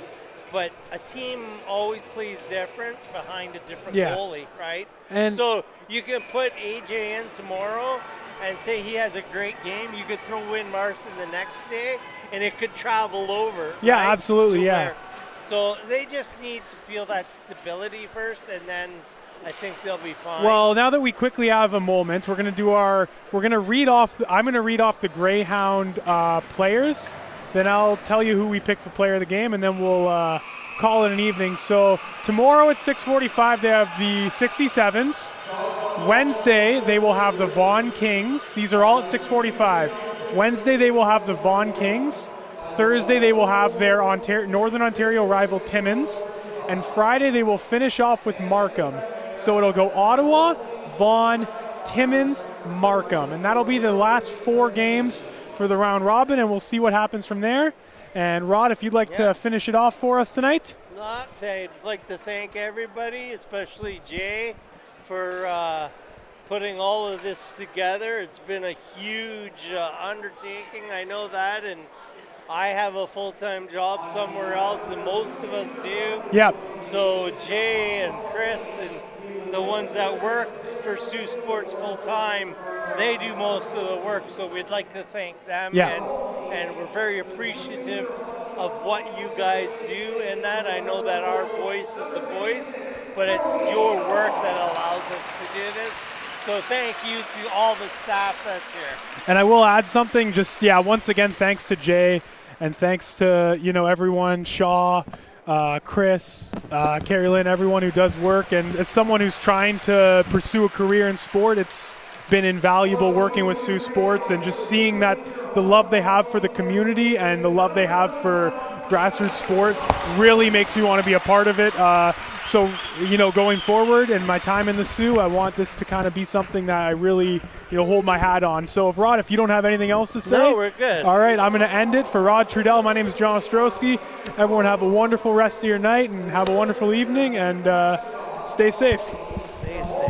But a team always plays different behind a different goalie, right? And so you can put AJ in tomorrow and say he has a great game. You could throw in Marson the next day, and it could travel over. Yeah, right, absolutely, yeah. So they just need to feel that stability first, and then I think they'll be fine. Well, now that we quickly have a moment, I'm going to read off the Greyhound players. Then I'll tell you who we pick for player of the game, and then we'll call it an evening. So tomorrow at 6:45, they have the 67s. Wednesday, they will have the Vaughan Kings. These are all at 6:45. Wednesday, they will have the Vaughan Kings. Thursday, they will have their Northern Ontario rival Timmins. And Friday, they will finish off with Markham. So it'll go Ottawa, Vaughan, Timmins, Markham. And that'll be the last 4 games for the round robin, and we'll see what happens from there. And Rod, if you'd like to finish it off for us tonight. I'd like to thank everybody, especially Jay, for putting all of this together. It's been a huge undertaking, I know that, and I have a full-time job somewhere else, and most of us do. Yep. So Jay and Chris and the ones that work for Sioux Sports full-time, they do most of the work, so we'd like to thank them. Yeah. And we're very appreciative of what you guys do in that. I know that our voice is the voice, but it's your work that allows us to do this. So thank you to all the staff that's here. And I will add something, once again, thanks to Jay, and thanks to, everyone, Shaw, Chris, Carrie Lynn, everyone who does work. And as someone who's trying to pursue a career in sport, it's been invaluable working with Sioux Sports and just seeing that the love they have for the community and the love they have for grassroots sport really makes me want to be a part of it. So, going forward in my time in the Sioux, I want this to kind of be something that I really, hold my hat on. So, if you don't have anything else to say. No, we're good. All right, I'm going to end it. For Rod Trudell, my name is John Ostrowski. Everyone have a wonderful rest of your night and have a wonderful evening, and stay safe. Stay safe.